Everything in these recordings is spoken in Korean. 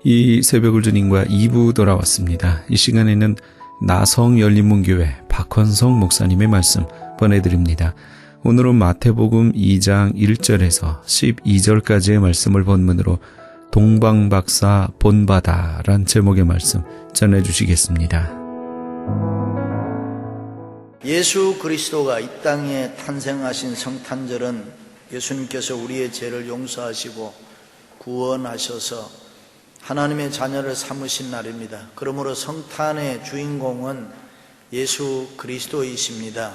이 새벽을 주님과 2부 돌아왔습니다. 이 시간에는 나성열린문교회 박헌성 목사님의 말씀 보내드립니다. 오늘은 마태복음 2장 1절에서 12절까지의 말씀을 본문으로 동방박사 본받아란 제목의 말씀 전해주시겠습니다. 예수 그리스도가 이 땅에 탄생하신 성탄절은 예수님께서 우리의 죄를 용서하시고 구원하셔서 하나님의 자녀를 삼으신 날입니다. 그러므로 성탄의 주인공은 예수 그리스도이십니다.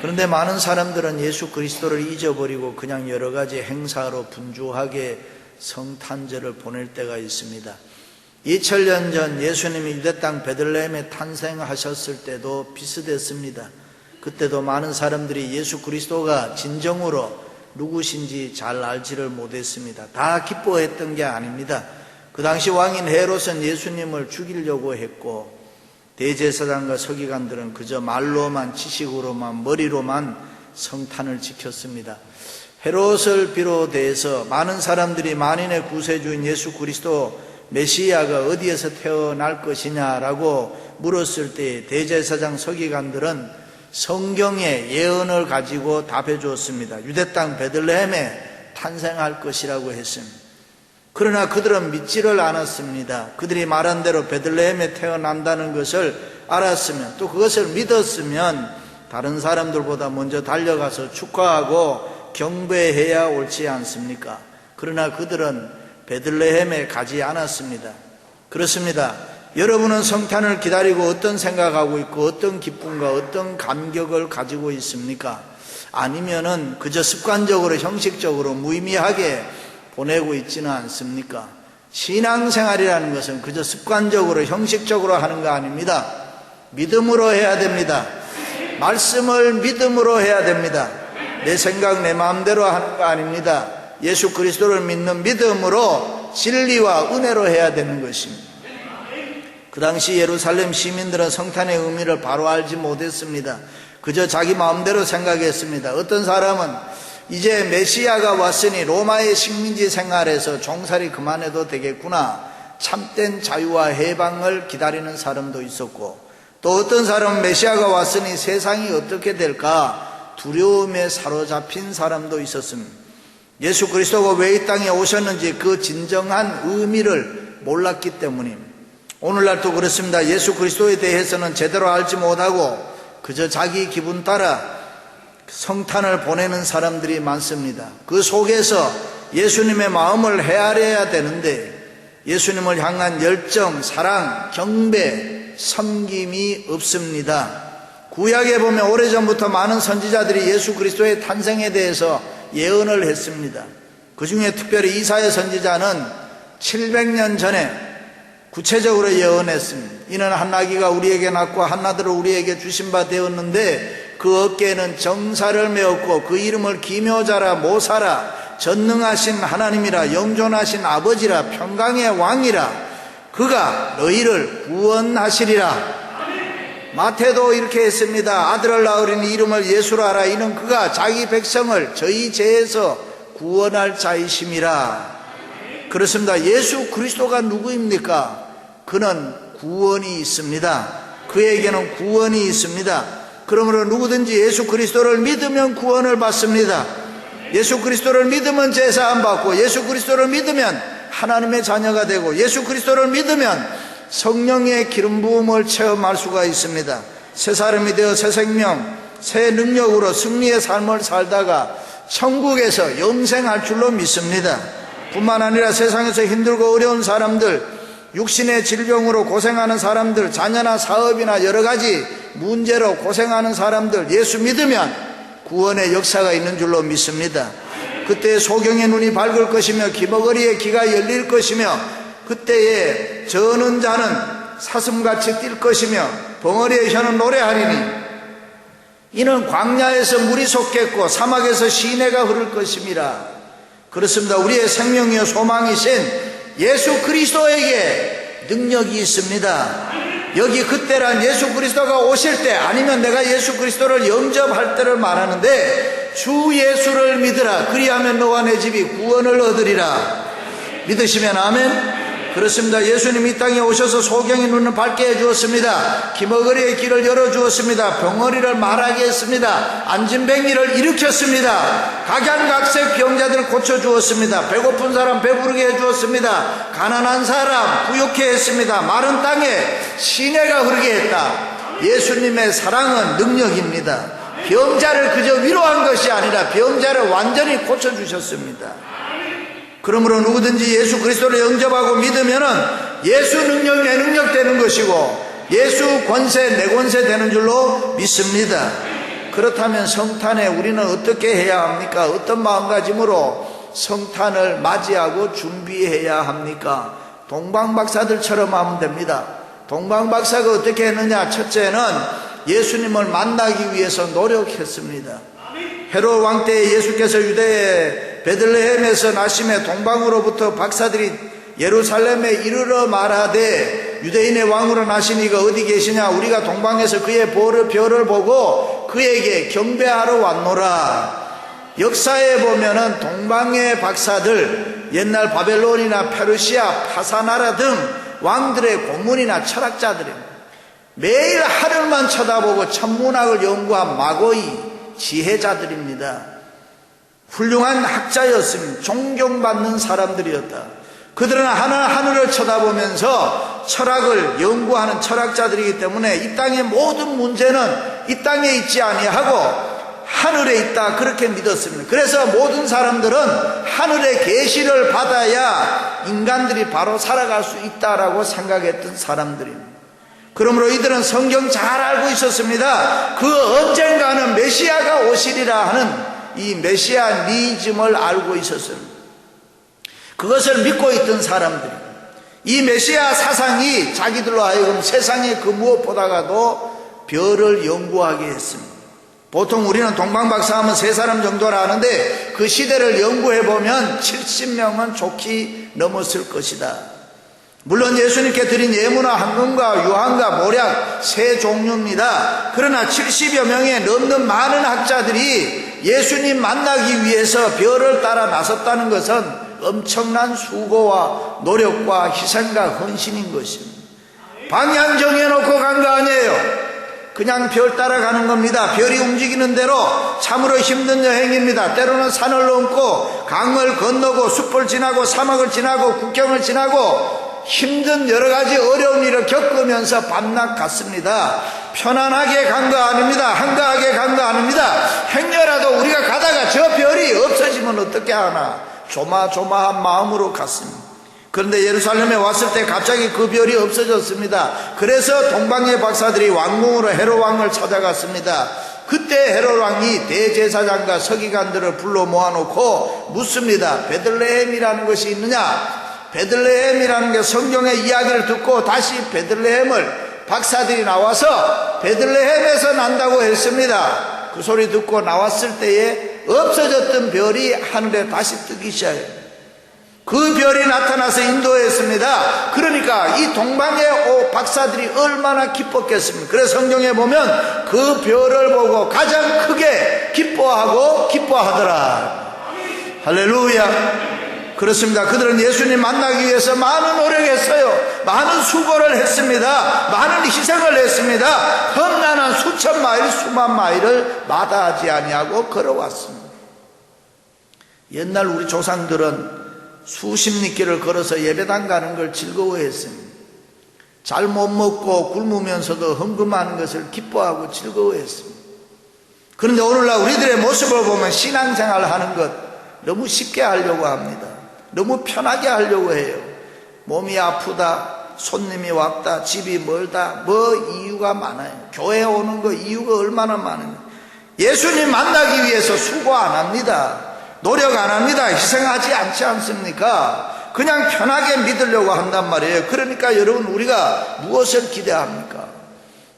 그런데 많은 사람들은 예수 그리스도를 잊어버리고 그냥 여러 가지 행사로 분주하게 성탄절을 보낼 때가 있습니다. 2000년 전 예수님이 유대 땅 베들레헴에 탄생하셨을 때도 비슷했습니다. 그때도 많은 사람들이 예수 그리스도가 진정으로 누구신지 잘 알지를 못했습니다. 다 기뻐했던 게 아닙니다. 그 당시 왕인 헤롯은 예수님을 죽이려고 했고 대제사장과 서기관들은 그저 말로만, 지식으로만, 머리로만 성탄을 지켰습니다. 헤롯을 비롯해서 많은 사람들이 만인의 구세주인 예수 그리스도 메시아가 어디에서 태어날 것이냐라고 물었을 때 대제사장 서기관들은 성경의 예언을 가지고 답해 주었습니다. 유대 땅 베들레헴에 탄생할 것이라고 했습니다. 그러나 그들은 믿지를 않았습니다. 그들이 말한 대로 베들레헴에 태어난다는 것을 알았으면, 또 그것을 믿었으면 다른 사람들보다 먼저 달려가서 축하하고 경배해야 옳지 않습니까? 그러나 그들은 베들레헴에 가지 않았습니다. 그렇습니다. 여러분은 성탄을 기다리고 어떤 생각하고 있고 어떤 기쁨과 어떤 감격을 가지고 있습니까? 아니면은 그저 습관적으로, 형식적으로, 무의미하게 보내고 있지는 않습니까? 신앙생활이라는 것은 그저 습관적으로, 형식적으로 하는 거 아닙니다. 믿음으로 해야 됩니다. 말씀을 믿음으로 해야 됩니다. 내 생각, 내 마음대로 하는 거 아닙니다. 예수 그리스도를 믿는 믿음으로 진리와 은혜로 해야 되는 것입니다. 그 당시 예루살렘 시민들은 성탄의 의미를 바로 알지 못했습니다. 그저 자기 마음대로 생각했습니다. 어떤 사람은 이제 메시아가 왔으니 로마의 식민지 생활에서 종살이 그만해도 되겠구나, 참된 자유와 해방을 기다리는 사람도 있었고, 또 어떤 사람은 메시아가 왔으니 세상이 어떻게 될까 두려움에 사로잡힌 사람도 있었습니다. 예수 그리스도가 왜 이 땅에 오셨는지 그 진정한 의미를 몰랐기 때문입니다. 오늘날도 그렇습니다. 예수 그리스도에 대해서는 제대로 알지 못하고 그저 자기 기분 따라 성탄을 보내는 사람들이 많습니다. 그 속에서 예수님의 마음을 헤아려야 되는데 예수님을 향한 열정, 사랑, 경배, 섬김이 없습니다. 구약에 보면 오래전부터 많은 선지자들이 예수 그리스도의 탄생에 대해서 예언을 했습니다. 그 중에 특별히 이사야 선지자는 700년 전에 구체적으로 예언했습니다. 이는 한 아기가 우리에게 낳고 한 아들을 우리에게 주신 바 되었는데 그 어깨에는 정사를 메었고 그 이름을 기묘자라, 모사라, 전능하신 하나님이라, 영존하신 아버지라, 평강의 왕이라, 그가 너희를 구원하시리라. 마태도 이렇게 했습니다. 아들을 낳으리니 이름을 예수라 하라. 이는 그가 자기 백성을 저희 죄에서 구원할 자이심이라. 그렇습니다. 예수 그리스도가 누구입니까? 그는 구원이 있습니다. 그에게는 구원이 있습니다. 그러므로 누구든지 예수 그리스도를 믿으면 구원을 받습니다. 예수 그리스도를 믿으면 제사함 받고, 예수 그리스도를 믿으면 하나님의 자녀가 되고, 예수 그리스도를 믿으면 성령의 기름 부음을 체험할 수가 있습니다. 새 사람이 되어 새 생명, 새 능력으로 승리의 삶을 살다가 천국에서 영생할 줄로 믿습니다. 뿐만 아니라 세상에서 힘들고 어려운 사람들, 육신의 질병으로 고생하는 사람들, 자녀나 사업이나 여러 가지 문제로 고생하는 사람들, 예수 믿으면 구원의 역사가 있는 줄로 믿습니다. 그때 소경의 눈이 밝을 것이며 기머거리의 귀가 열릴 것이며 그때에 저는 자는 사슴같이 뛸 것이며 벙어리의 혀는 노래하리니 이는 광야에서 물이 솟겠고 사막에서 시내가 흐를 것임이라. 그렇습니다. 우리의 생명이요 소망이신 예수 그리스도에게 능력이 있습니다. 여기 그때란 예수 그리스도가 오실 때, 아니면 내가 예수 그리스도를 영접할 때를 말하는데, 주 예수를 믿으라. 그리하면 너와 내 집이 구원을 얻으리라. 믿으시면 아멘. 그렇습니다. 예수님 이 땅에 오셔서 소경의 눈을 밝게 해주었습니다. 기머거리의 길을 열어주었습니다. 병어리를 말하게 했습니다. 안진뱅이를 일으켰습니다. 각양각색 병자들을 고쳐주었습니다. 배고픈 사람 배부르게 해주었습니다. 가난한 사람 부욕해 했습니다. 마른 땅에 시내가 흐르게 했다. 예수님의 사랑은 능력입니다. 병자를 그저 위로한 것이 아니라 병자를 완전히 고쳐주셨습니다. 그러므로 누구든지 예수 그리스도를 영접하고 믿으면은 예수 능력 내 능력 되는 것이고 예수 권세 내 권세 되는 줄로 믿습니다. 그렇다면 성탄에 우리는 어떻게 해야 합니까? 어떤 마음가짐으로 성탄을 맞이하고 준비해야 합니까? 동방박사들처럼 하면 됩니다. 동방박사가 어떻게 했느냐? 첫째는 예수님을 만나기 위해서 노력했습니다. 헤롯 왕 때 예수께서 유대의 베들레헴에서 나심에 동방으로부터 박사들이 예루살렘에 이르러 말하되 유대인의 왕으로 나시니가 어디 계시냐? 우리가 동방에서 그의 별을 보고 그에게 경배하러 왔노라. 역사에 보면은 동방의 박사들, 옛날 바벨론이나 페르시아, 파사나라 등 왕들의 고문이나 철학자들입니다. 매일 하늘만 쳐다보고 천문학을 연구한 마고이 지혜자들입니다. 훌륭한 학자였습니다. 존경받는 사람들이었다. 그들은 하늘을 쳐다보면서 철학을 연구하는 철학자들이기 때문에 이 땅의 모든 문제는 이 땅에 있지 아니하고 하늘에 있다, 그렇게 믿었습니다. 그래서 모든 사람들은 하늘의 계시를 받아야 인간들이 바로 살아갈 수 있다라고 생각했던 사람들입니다. 그러므로 이들은 성경 잘 알고 있었습니다. 그 언젠가는 메시아가 오시리라 하는 이 메시아니즘을 알고 있었습니다. 그것을 믿고 있던 사람들이, 이 메시아 사상이 자기들로 하여금 세상의 그 무엇보다가도 별을 연구하게 했습니다. 보통 우리는 동방박사 하면 3사람 정도라 하는데 그 시대를 연구해보면 70명은 좋게 넘었을 것이다. 물론 예수님께 드린 예물은 황금과 유황과 모략 3종류입니다. 그러나 70여 명에 넘는 많은 학자들이 예수님 만나기 위해서 별을 따라 나섰다는 것은 엄청난 수고와 노력과 희생과 헌신인 것입니다. 방향 정해놓고 간 거 아니에요. 그냥 별 따라가는 겁니다. 별이 움직이는 대로 참으로 힘든 여행입니다. 때로는 산을 넘고 강을 건너고 숲을 지나고 사막을 지나고 국경을 지나고 힘든 여러 가지 어려운 일을 겪으면서 밤낮 갔습니다. 편안하게 간 거 아닙니다. 한가하게 간 거 아닙니다. 행여라도 우리가 가다가 저 별이 없어지면 어떻게 하나 조마조마한 마음으로 갔습니다. 그런데 예루살렘에 왔을 때 갑자기 그 별이 없어졌습니다. 그래서 동방의 박사들이 왕궁으로 헤롯 왕을 찾아갔습니다. 그때 헤롯 왕이 대제사장과 서기관들을 불러 모아놓고 묻습니다. 베들레헴이라는 것이 있느냐? 베들레헴이라는 게 성경의 이야기를 듣고 다시 베들레헴을 박사들이 나와서 베들레헴에서 난다고 했습니다. 그 소리 듣고 나왔을 때에 없어졌던 별이 하늘에 다시 뜨기 시작해요. 그 별이 나타나서 인도했습니다. 그러니까 이 동방의 박사들이 얼마나 기뻤겠습니까? 그래서 성경에 보면 그 별을 보고 가장 크게 기뻐하더라. 할렐루야. 그렇습니다. 그들은 예수님 만나기 위해서 많은 노력했어요. 많은 수고를 했습니다. 많은 희생을 했습니다. 험난한 수천 마일 수만 마일을 마다하지 아니하고 걸어왔습니다. 옛날 우리 조상들은 수십 리길을 걸어서 예배당 가는 걸 즐거워했습니다. 잘 못 먹고 굶으면서도 헌금하는 것을 기뻐하고 즐거워했습니다. 그런데 오늘날 우리들의 모습을 보면 신앙생활을 하는 것 너무 쉽게 하려고 합니다. 너무 편하게 하려고 해요. 몸이 아프다, 손님이 왔다, 집이 멀다, 뭐 이유가 많아요. 교회 오는 거 이유가 얼마나 많은가. 예수님 만나기 위해서 수고 안 합니다. 노력 안 합니다. 희생하지 않지 않습니까? 그냥 편하게 믿으려고 한단 말이에요. 그러니까 여러분, 우리가 무엇을 기대합니까?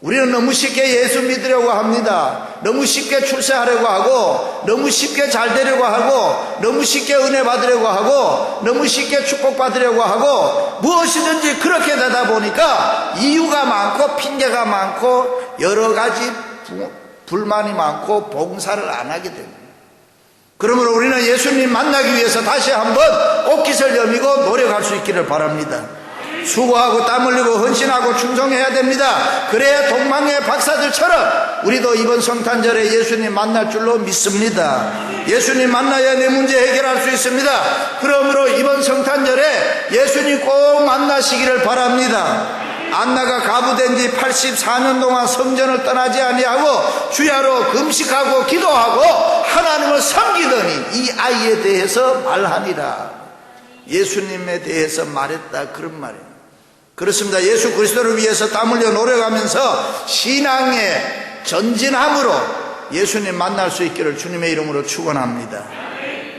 우리는 너무 쉽게 예수 믿으려고 합니다. 너무 쉽게 출세하려고 하고, 너무 쉽게 잘 되려고 하고, 너무 쉽게 은혜 받으려고 하고, 너무 쉽게 축복받으려고 하고, 무엇이든지 그렇게 되다 보니까 이유가 많고 핑계가 많고 여러 가지 불만이 많고 봉사를 안 하게 됩니다. 그러므로 우리는 예수님 만나기 위해서 다시 한번 옷깃을 여미고 노력할 수 있기를 바랍니다. 수고하고 땀 흘리고 헌신하고 충성해야 됩니다. 그래야 동방의 박사들처럼 우리도 이번 성탄절에 예수님 만날 줄로 믿습니다. 예수님 만나야 내 문제 해결할 수 있습니다. 그러므로 이번 성탄절에 예수님 꼭 만나시기를 바랍니다. 안나가 가부된 지 84년 동안 성전을 떠나지 아니하고 주야로 금식하고 기도하고 하나님을 섬기더니 이 아이에 대해서 말하니라. 예수님에 대해서 말했다, 그런 말이에요. 그렇습니다. 예수 그리스도를 위해서 땀 흘려 노력하면서 신앙의 전진함으로 예수님 만날 수 있기를 주님의 이름으로 축원합니다.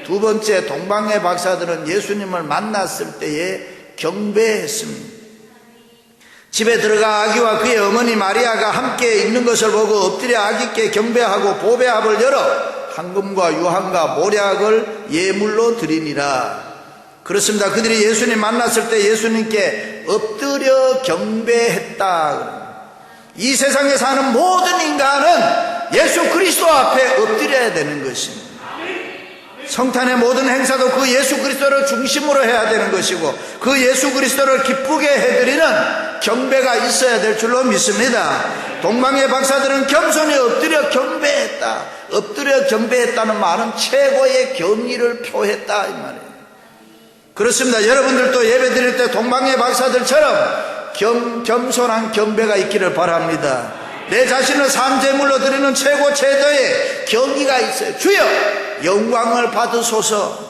두 번째, 동방의 박사들은 예수님을 만났을 때에 경배했습니다. 집에 들어가 아기와 그의 어머니 마리아가 함께 있는 것을 보고 엎드려 아기께 경배하고 보배합을 열어 황금과 유황과 모략을 예물로 드리니라. 그렇습니다. 그들이 예수님 만났을 때 예수님께 엎드려 경배했다. 이 세상에 사는 모든 인간은 예수 그리스도 앞에 엎드려야 되는 것입니다. 성탄의 모든 행사도 그 예수 그리스도를 중심으로 해야 되는 것이고 그 예수 그리스도를 기쁘게 해드리는 경배가 있어야 될 줄로 믿습니다. 동방의 박사들은 겸손히 엎드려 경배했다. 엎드려 경배했다는 말은 최고의 경의를 표했다, 이 말이에요. 그렇습니다. 여러분들도 예배 드릴 때 동방의 박사들처럼 겸손한 경배가 있기를 바랍니다. 내 자신을 산제물로 드리는 최고 최저의 경의가 있어요. 주여 영광을 받으소서.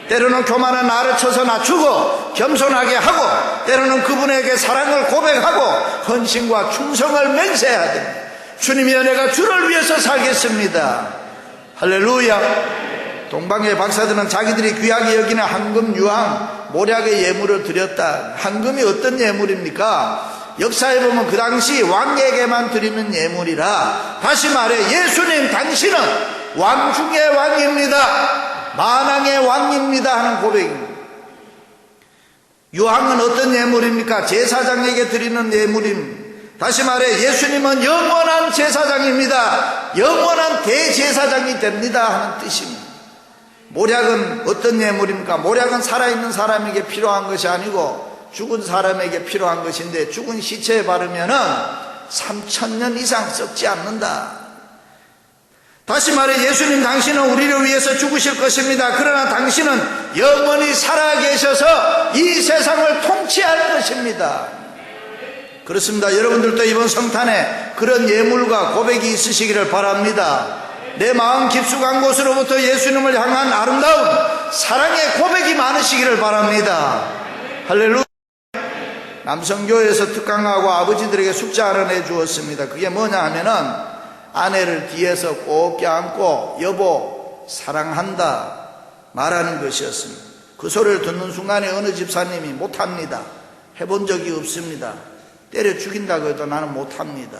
때로는 교만한 나를 쳐서 낮추고 겸손하게 하고 때로는 그분에게 사랑을 고백하고 헌신과 충성을 맹세해야 됩니다. 주님이여 내가 주를 위해서 살겠습니다. 할렐루야. 동방의 박사들은 자기들이 귀하게 여기는 황금, 유황, 모략의 예물을 드렸다. 황금이 어떤 예물입니까? 역사에 보면 그 당시 왕에게만 드리는 예물이라. 다시 말해 예수님 당신은 왕 중의 왕입니다. 만왕의 왕입니다 하는 고백입니다. 유황은 어떤 예물입니까? 제사장에게 드리는 예물입니다. 다시 말해 예수님은 영원한 제사장입니다. 영원한 대제사장이 됩니다 하는 뜻입니다. 모략은 어떤 예물입니까? 모략은 살아있는 사람에게 필요한 것이 아니고 죽은 사람에게 필요한 것인데 죽은 시체에 바르면은 3000년 이상 썩지 않는다. 다시 말해 예수님 당신은 우리를 위해서 죽으실 것입니다. 그러나 당신은 영원히 살아계셔서 이 세상을 통치할 것입니다. 그렇습니다. 여러분들도 이번 성탄에 그런 예물과 고백이 있으시기를 바랍니다. 내 마음 깊숙한 곳으로부터 예수님을 향한 아름다운 사랑의 고백이 많으시기를 바랍니다. 할렐루야. 남성교회에서 특강하고 아버지들에게 숙제하러 내주었습니다. 그게 뭐냐 하면은 아내를 뒤에서 꼭 껴안고 여보 사랑한다 말하는 것이었습니다. 그 소리를 듣는 순간에 어느 집사님이 못합니다. 해본 적이 없습니다. 때려 죽인다고 해도 나는 못합니다.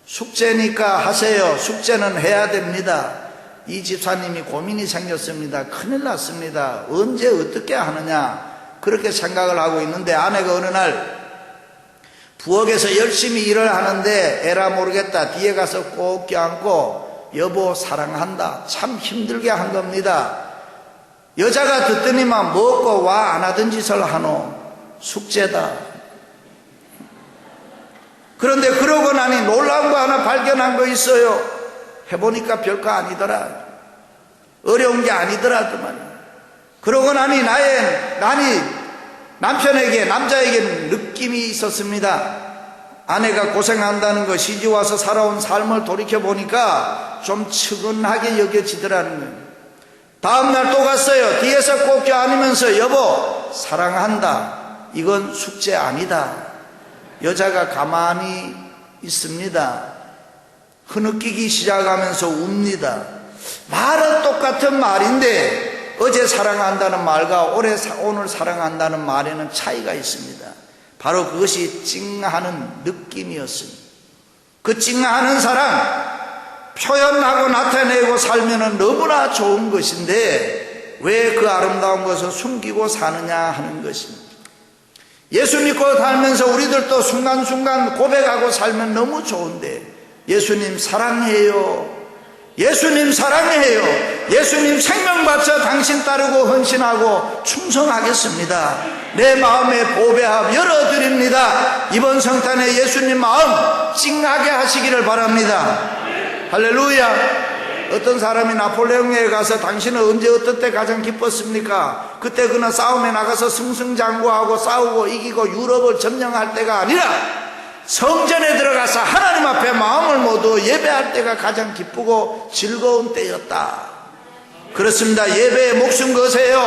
숙제니까 하세요. 숙제는 해야 됩니다. 이 집사님이 고민이 생겼습니다. 큰일 났습니다. 언제 어떻게 하느냐 그렇게 생각을 하고 있는데 아내가 어느 날 부엌에서 열심히 일을 하는데 에라 모르겠다 뒤에 가서 꼭 껴안고 여보 사랑한다 참 힘들게 한 겁니다. 여자가 듣더니만 먹고 와 안 하던 짓을 하노 숙제다. 그런데 그러고 나니 놀라운 거 하나 발견한 거 있어요. 해보니까 별거 아니더라. 어려운 게 아니더라더만. 그러고 나니 남편에게 남자에게 느낌이 있었습니다. 아내가 고생한다는 거 시집 와서 살아온 삶을 돌이켜보니까 좀 측은하게 여겨지더라는 거예요. 다음날 또 갔어요. 뒤에서 꼭 껴안으면서 여보 사랑한다. 이건 숙제 아니다. 여자가 가만히 있습니다. 흐느끼기 시작하면서 웁니다. 말은 똑같은 말인데 어제 사랑한다는 말과 오늘 사랑한다는 말에는 차이가 있습니다. 바로 그것이 찡하는 느낌이었습니다. 그 찡하는 사랑 표현하고 나타내고 살면 너무나 좋은 것인데 왜 그 아름다운 것을 숨기고 사느냐 하는 것입니다. 예수 믿고 살면서 우리들도 순간순간 고백하고 살면 너무 좋은데 예수님 사랑해요. 예수님 사랑해요. 예수님 생명 바쳐 당신 당신 따르고 헌신하고 충성하겠습니다. 내 마음에 보배합 열어드립니다. 이번 성탄에 예수님 마음 찡하게 하시기를 바랍니다. 할렐루야. 어떤 사람이 나폴레옹에 가서 당신은 언제 어떤 때 가장 기뻤습니까? 그때 그는 싸움에 나가서 승승장구하고 싸우고 이기고 유럽을 점령할 때가 아니라 성전에 들어가서 하나님 앞에 마음을 모두 예배할 때가 가장 기쁘고 즐거운 때였다. 그렇습니다. 예배에 목숨 거세요.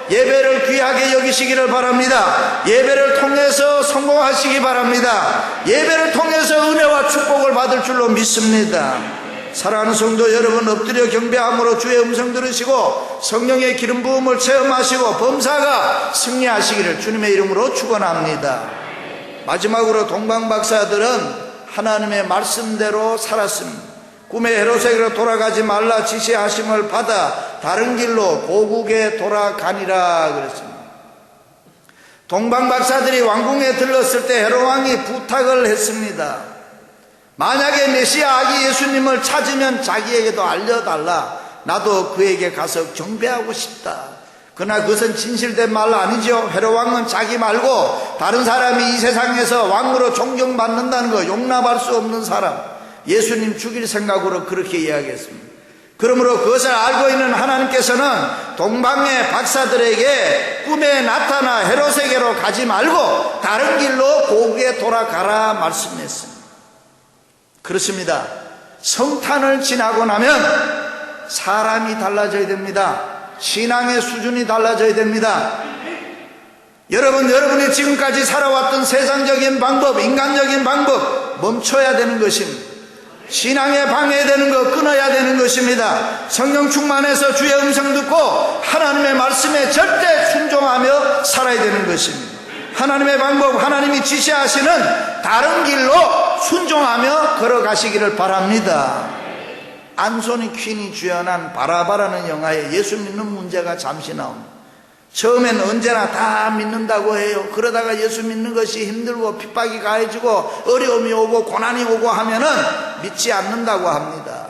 예배를 귀하게 여기시기를 바랍니다. 예배를 통해서 성공하시기 바랍니다. 예배를 통해서 은혜와 축복을 받을 줄로 믿습니다. 사랑하는 성도 여러분, 엎드려 경배함으로 주의 음성 들으시고 성령의 기름 부음을 체험하시고 범사가 승리하시기를 주님의 이름으로 축원합니다. 마지막으로 동방박사들은 하나님의 말씀대로 살았습니다. 꿈의 헤롯에게로 돌아가지 말라 지시하심을 받아 다른 길로 고국에 돌아가니라 그랬습니다. 동방박사들이 왕궁에 들렀을 때 헤롯왕이 부탁을 했습니다. 만약에 메시아 아기 예수님을 찾으면 자기에게도 알려달라. 나도 그에게 가서 경배하고 싶다. 그러나 그것은 진실된 말 아니죠. 헤롯왕은 자기 말고 다른 사람이 이 세상에서 왕으로 존경받는다는 거 용납할 수 없는 사람, 예수님 죽일 생각으로 그렇게 이야기했습니다. 그러므로 그것을 알고 있는 하나님께서는 동방의 박사들에게 꿈에 나타나 헤롯에게로 가지 말고 다른 길로 고국에 돌아가라 말씀했습니다. 그렇습니다. 성탄을 지나고 나면 사람이 달라져야 됩니다. 신앙의 수준이 달라져야 됩니다. 여러분이 지금까지 살아왔던 세상적인 방법, 인간적인 방법 멈춰야 되는 것입니다. 신앙에 방해되는 것 끊어야 되는 것입니다. 성령 충만해서 주의 음성 듣고 하나님의 말씀에 절대 순종하며 살아야 되는 것입니다. 하나님의 방법, 하나님이 지시하시는 다른 길로 순종하며 걸어가시기를 바랍니다. 안소니 퀸이 주연한 바라바라는 영화에 예수 믿는 문제가 잠시 나옵니다. 처음엔 언제나 다 믿는다고 해요. 그러다가 예수 믿는 것이 힘들고 핍박이 가해지고 어려움이 오고 고난이 오고 하면은 믿지 않는다고 합니다.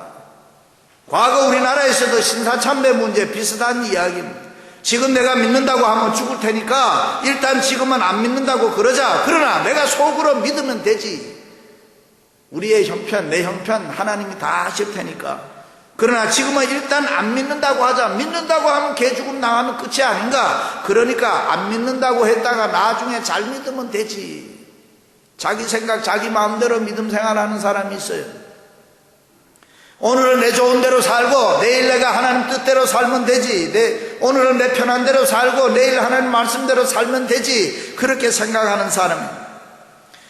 과거 우리나라에서도 신사참배 문제 비슷한 이야기입니다. 지금 내가 믿는다고 하면 죽을 테니까 일단 지금은 안 믿는다고 그러자. 그러나 내가 속으로 믿으면 되지. 우리의 형편, 내 형편 하나님이 다 하실 테니까. 그러나 지금은 일단 안 믿는다고 하자. 믿는다고 하면 개죽음 나가면 끝이 아닌가. 그러니까 안 믿는다고 했다가 나중에 잘 믿으면 되지. 자기 생각, 자기 마음대로 믿음 생활하는 사람이 있어요. 오늘은 내 좋은 대로 살고 내일 내가 하나님 뜻대로 살면 되지. 오늘은 내 편한 대로 살고 내일 하나님 말씀대로 살면 되지. 그렇게 생각하는 사람입니다.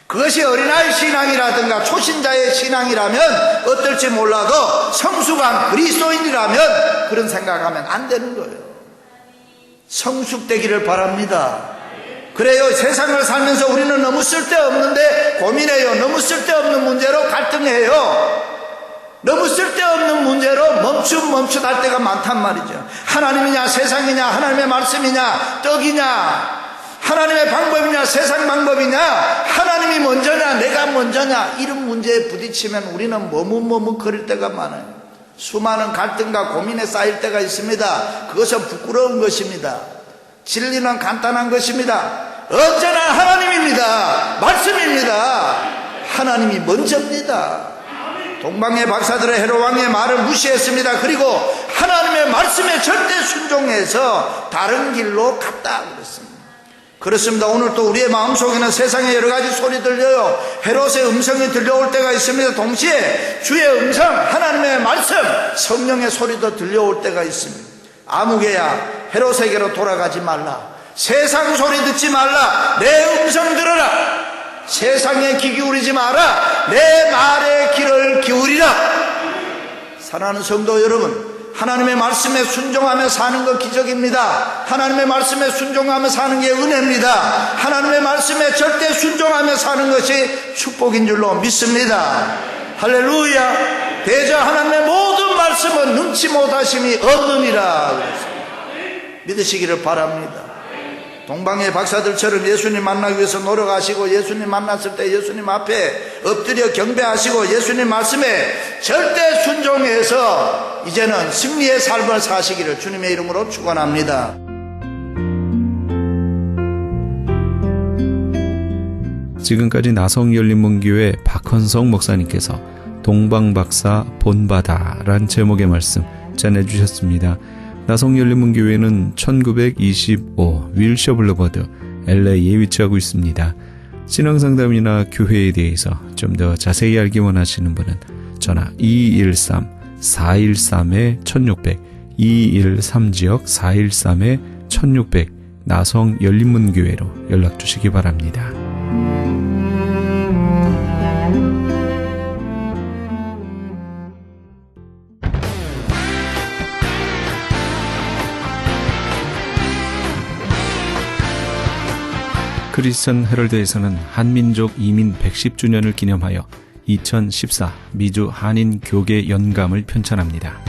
그것이 어린아이 신앙이라든가 초신자의 신앙이라면 어떨지 몰라도 성숙한 그리스도인이라면 그런 생각하면 안 되는 거예요. 성숙되기를 바랍니다. 그래요. 세상을 살면서 우리는 너무 쓸데없는데 고민해요. 너무 쓸데없는 문제로 갈등해요. 너무 쓸데없는 문제로 멈칫할 때가 많단 말이죠. 하나님이냐 세상이냐, 하나님의 말씀이냐 떡이냐, 하나님의 방법이냐 세상 방법이냐, 하나님이 먼저냐 내가 먼저냐, 이런 문제에 부딪히면 우리는 머뭇거릴 때가 많아요. 수많은 갈등과 고민에 쌓일 때가 있습니다. 그것은 부끄러운 것입니다. 진리는 간단한 것입니다. 언제나 하나님입니다. 말씀입니다. 하나님이 먼저입니다. 동방의 박사들의 헤롯왕의 말을 무시했습니다. 그리고 하나님의 말씀에 절대 순종해서 다른 길로 갔다 그랬습니다. 그렇습니다. 오늘 또 우리의 마음속에는 세상에 여러 가지 소리 들려요. 헤롯의 음성이 들려올 때가 있습니다. 동시에 주의 음성, 하나님의 말씀, 성령의 소리도 들려올 때가 있습니다. 아무개야 헤롯에게로 돌아가지 말라. 세상 소리 듣지 말라. 내 음성 들어라. 세상에 귀 기울이지 마라. 내 말에 귀를 기울이라. 사랑하는 성도 여러분, 하나님의 말씀에 순종하며 사는 것 기적입니다. 하나님의 말씀에 순종하며 사는 게 은혜입니다. 하나님의 말씀에 절대 순종하며 사는 것이 축복인 줄로 믿습니다. 할렐루야. 대저 하나님의 모든 말씀은 눈치 못하심이 없느니라. 믿으시기를 바랍니다. 동방의 박사들처럼 예수님 만나기 위해서 노력하시고 예수님 만났을 때 예수님 앞에 엎드려 경배하시고 예수님 말씀에 절대 순종해서 이제는 승리의 삶을 사시기를 주님의 이름으로 축원합니다. 지금까지 나성열린문교회 박헌성 목사님께서 동방박사 본바다란 제목의 말씀 전해주셨습니다. 나성열린문교회는 1925 윌셔 블루버드 LA에 위치하고 있습니다. 신앙상담이나 교회에 대해서 좀 더 자세히 알기 원하시는 분은 전화 213-413-1600 213지역 413-1600 나성열린문교회로 연락주시기 바랍니다. 크리스천 헤럴드에서는 한민족 이민 110주년을 기념하여 2014 미주 한인 교계 연감을 편찬합니다.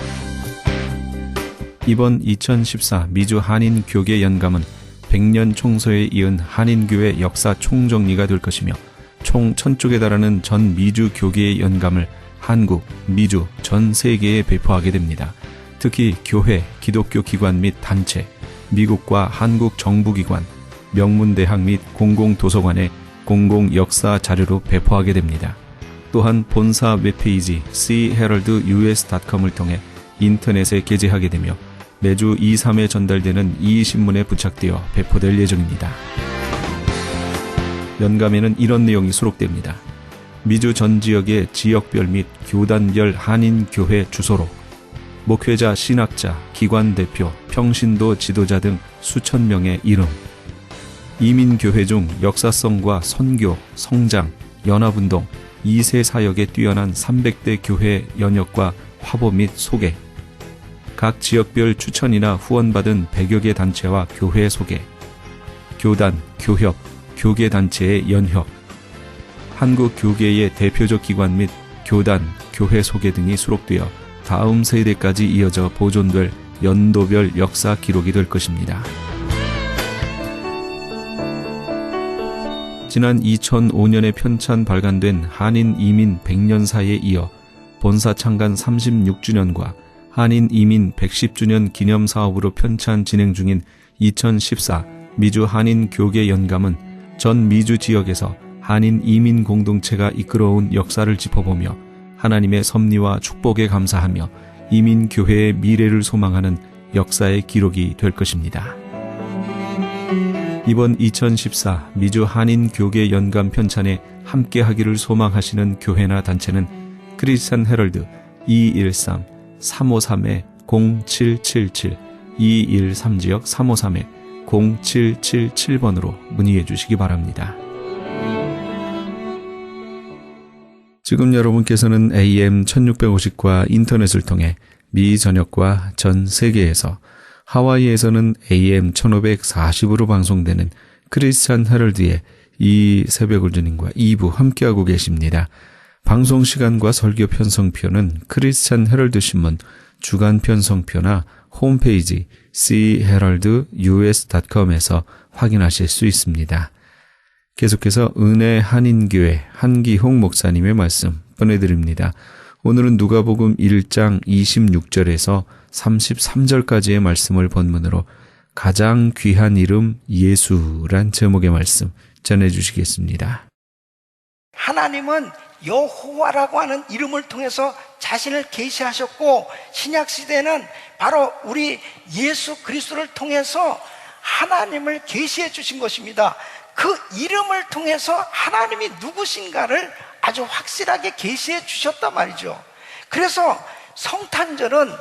이번 2014 미주 한인 교계 연감은 100년 총서에 이은 한인교회 역사 총정리가 될 것이며 총 1000쪽에 달하는 전 미주 교계의 연감을 한국, 미주, 전 세계에 배포하게 됩니다. 특히 교회, 기독교 기관 및 단체, 미국과 한국 정부기관, 명문대학 및 공공도서관에 공공역사 자료로 배포하게 됩니다. 또한 본사 웹페이지 cheraldus.com을 통해 인터넷에 게재하게 되며 매주 2, 3회 전달되는 이 신문에 부착되어 배포될 예정입니다. 연감에는 이런 내용이 수록됩니다. 미주 전 지역의 지역별 및 교단별 한인교회 주소로 목회자, 신학자, 기관 대표, 평신도 지도자 등 수천 명의 이름, 이민교회 중 역사성과 선교, 성장, 연합운동, 2세 사역에 뛰어난 300대 교회 연역과 화보 및 소개, 각 지역별 추천이나 후원받은 100여 개 단체와 교회 소개, 교단, 교협, 교계단체의 연협, 한국 교계의 대표적 기관 및 교단, 교회 소개 등이 수록되어 다음 세대까지 이어져 보존될 연도별 역사 기록이 될 것입니다. 지난 2005년에 편찬 발간된 한인 이민 100년사에 이어 본사 창간 36주년과 한인 이민 110주년 기념 사업으로 편찬 진행 중인 2014 미주 한인 교계 연감은 전 미주 지역에서 한인 이민 공동체가 이끌어온 역사를 짚어보며 하나님의 섭리와 축복에 감사하며 이민 교회의 미래를 소망하는 역사의 기록이 될 것입니다. 이번 2014 미주 한인 교계 연감 편찬에 함께하기를 소망하시는 교회나 단체는 크리스천 헤럴드 213-353-0777 213지역 353-0777번으로 문의해 주시기 바랍니다. 지금 여러분께서는 AM 1650과 인터넷을 통해 미 전역과 전 세계에서 하와이에서는 AM 1540으로 방송되는 크리스천 헤럴드의 이 새벽을 주님과 2부 함께하고 계십니다. 방송 시간과 설교 편성표는 크리스천 헤럴드 신문 주간 편성표나 홈페이지 cheraldus.com에서 확인하실 수 있습니다. 계속해서 은혜 한인교회 한기홍 목사님의 말씀 보내드립니다. 오늘은 누가복음 1장 26절에서 33절까지의 말씀을 본문으로 가장 귀한 이름 예수란 제목의 말씀 전해주시겠습니다. 하나님은 여호와라고 하는 이름을 통해서 자신을 계시하셨고 신약시대는 바로 우리 예수 그리스도를 통해서 하나님을 계시해 주신 것입니다. 그 이름을 통해서 하나님이 누구신가를 아주 확실하게 계시해 주셨단 말이죠. 그래서 성탄절은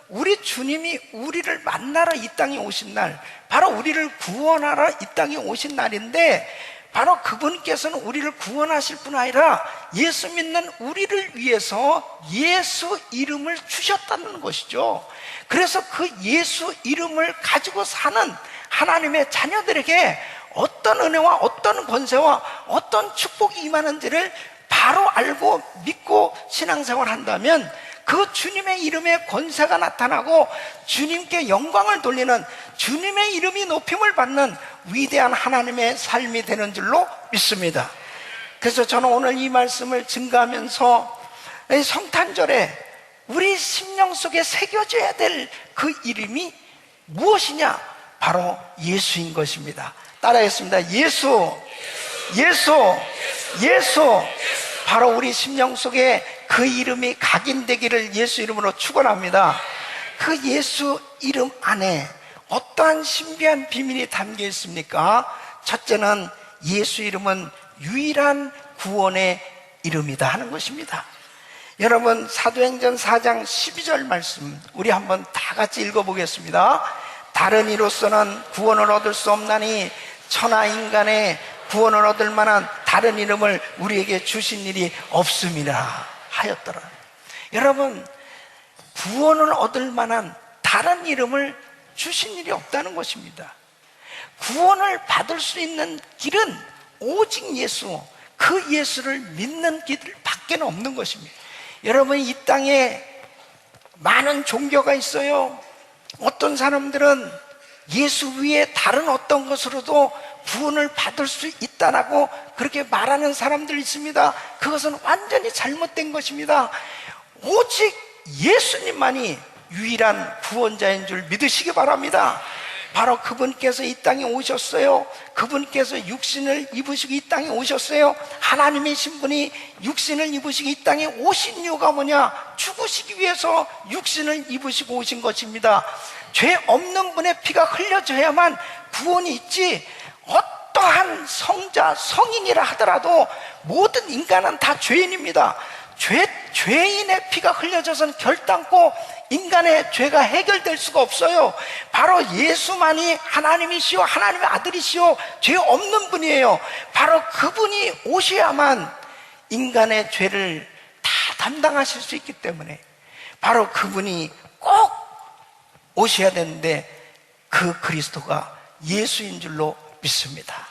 우리 주님이 우리를 만나러 이 땅에 오신 날, 바로 우리를 구원하러 이 땅에 오신 날인데, 바로 그분께서는 우리를 구원하실 뿐 아니라 예수 믿는 우리를 위해서 예수 이름을 주셨다는 것이죠. 그래서 그 예수 이름을 가지고 사는 하나님의 자녀들에게 어떤 은혜와 어떤 권세와 어떤 축복이 임하는지를 바로 알고 믿고 신앙생활을 한다면 그 주님의 이름의 권세가 나타나고 주님께 영광을 돌리는, 주님의 이름이 높임을 받는 위대한 하나님의 삶이 되는 줄로 믿습니다. 그래서 저는 오늘 이 말씀을 증거하면서 이 성탄절에 우리 심령 속에 새겨져야 될 그 이름이 무엇이냐? 바로 예수인 것입니다. 따라하겠습니다. 예수, 예수, 예수. 바로 우리 심령 속에 그 이름이 각인되기를 예수 이름으로 축원합니다. 그 예수 이름 안에 어떠한 신비한 비밀이 담겨 있습니까? 첫째는 예수 이름은 유일한 구원의 이름이다 하는 것입니다. 여러분, 사도행전 4장 12절 말씀 우리 한번 다 같이 읽어보겠습니다. 다른 이로서는 구원을 얻을 수 없나니 천하 인간의 구원을 얻을 만한 다른 이름을 우리에게 주신 일이 없음이라 하였더라. 여러분, 구원을 얻을 만한 다른 이름을 주신 일이 없다는 것입니다. 구원을 받을 수 있는 길은 오직 예수, 그 예수를 믿는 길밖에 없는 것입니다. 여러분, 이 땅에 많은 종교가 있어요. 어떤 사람들은 예수 위에 다른 어떤 것으로도 구원을 받을 수 있다라고 그렇게 말하는 사람들이 있습니다. 그것은 완전히 잘못된 것입니다. 오직 예수님만이 유일한 구원자인 줄 믿으시기 바랍니다. 바로 그분께서 이 땅에 오셨어요. 그분께서 육신을 입으시고 이 땅에 오셨어요. 하나님이신 분이 육신을 입으시고 이 땅에 오신 이유가 뭐냐? 죽으시기 위해서 육신을 입으시고 오신 것입니다. 죄 없는 분의 피가 흘려져야만 구원이 있지, 어떠한 성자, 성인이라 하더라도 모든 인간은 다 죄인입니다. 죄인의 피가 흘려져서는 결단코 인간의 죄가 해결될 수가 없어요. 바로 예수만이 하나님이시오, 하나님의 아들이시오, 죄 없는 분이에요. 바로 그분이 오셔야만 인간의 죄를 다 담당하실 수 있기 때문에 바로 그분이 꼭 오셔야 되는데 그 그리스도가 예수인 줄로 믿습니다.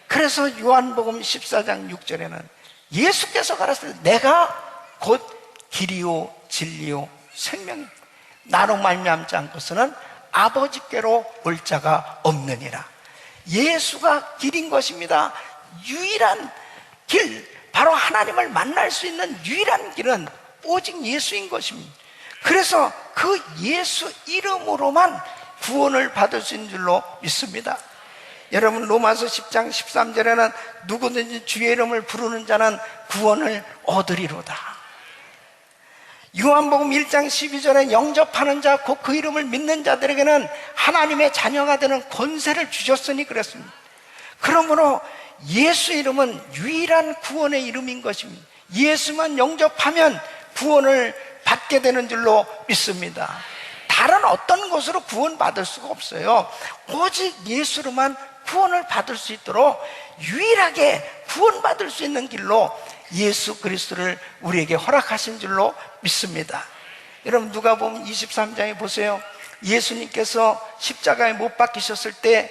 그래서 요한복음 14장 6절에는 예수께서 가라사대 내가 곧 길이요 진리요 생명이 나로 말미암지 않고서는 아버지께로 올 자가 없느니라. 예수가 길인 것입니다. 유일한 길, 바로 하나님을 만날 수 있는 유일한 길은 오직 예수인 것입니다. 그래서 그 예수 이름으로만 구원을 받을 수 있는 줄로 믿습니다. 여러분, 로마서 10장 13절에는 누구든지 주의 이름을 부르는 자는 구원을 얻으리로다. 요한복음 1장 12절에 영접하는 자, 곧 그 이름을 믿는 자들에게는 하나님의 자녀가 되는 권세를 주셨으니 그랬습니다. 그러므로 예수 이름은 유일한 구원의 이름인 것입니다. 예수만 영접하면 구원을 받게 되는 줄로 믿습니다. 다른 어떤 것으로 구원받을 수가 없어요. 오직 예수로만 구원을 받을 수 있도록 유일하게 구원받을 수 있는 길로 예수 그리스도를 우리에게 허락하신 줄로 믿습니다. 여러분, 누가복음 23장에 보세요. 예수님께서 십자가에 못 박히셨을 때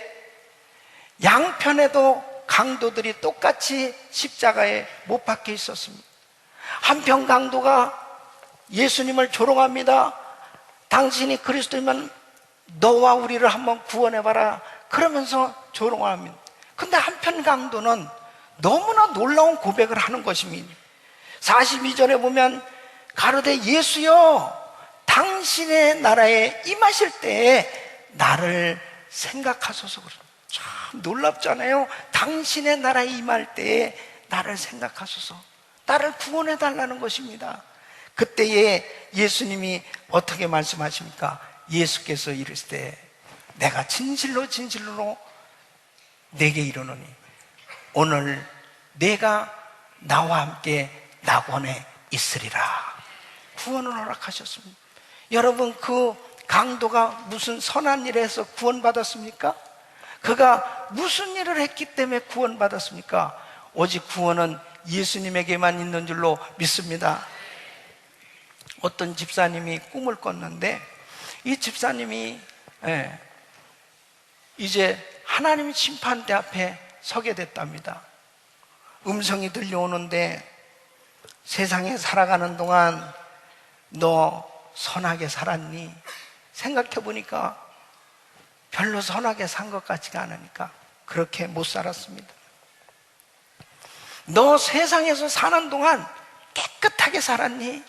양편에도 강도들이 똑같이 십자가에 못 박혀 있었습니다. 한편 강도가 예수님을 조롱합니다. 당신이 그리스도이면 너와 우리를 한번 구원해봐라, 그러면서 조롱합니다. 근데 한편 강도는 너무나 놀라운 고백을 하는 것입니다. 42절에 보면 가로되 예수여, 당신의 나라에 임하실 때에 나를 생각하소서. 참 놀랍잖아요. 당신의 나라에 임할 때에 나를 생각하소서, 나를 구원해 달라는 것입니다. 그때에 예수님이 어떻게 말씀하십니까? 예수께서 이르시되 내가 진실로 진실로 내게 이르노니 오늘 내가 나와 함께 낙원에 있으리라. 구원을 허락하셨습니다. 여러분, 그 강도가 무슨 선한 일을 해서 구원받았습니까? 그가 무슨 일을 했기 때문에 구원받았습니까? 오직 구원은 예수님에게만 있는 줄로 믿습니다. 어떤 집사님이 꿈을 꿨는데 이 집사님이 이제 하나님 심판대 앞에 서게 됐답니다. 음성이 들려오는데 세상에 살아가는 동안 너 선하게 살았니? 생각해 보니까 별로 선하게 산 것 같지가 않으니까 그렇게 못 살았습니다. 너 세상에서 사는 동안 깨끗하게 살았니?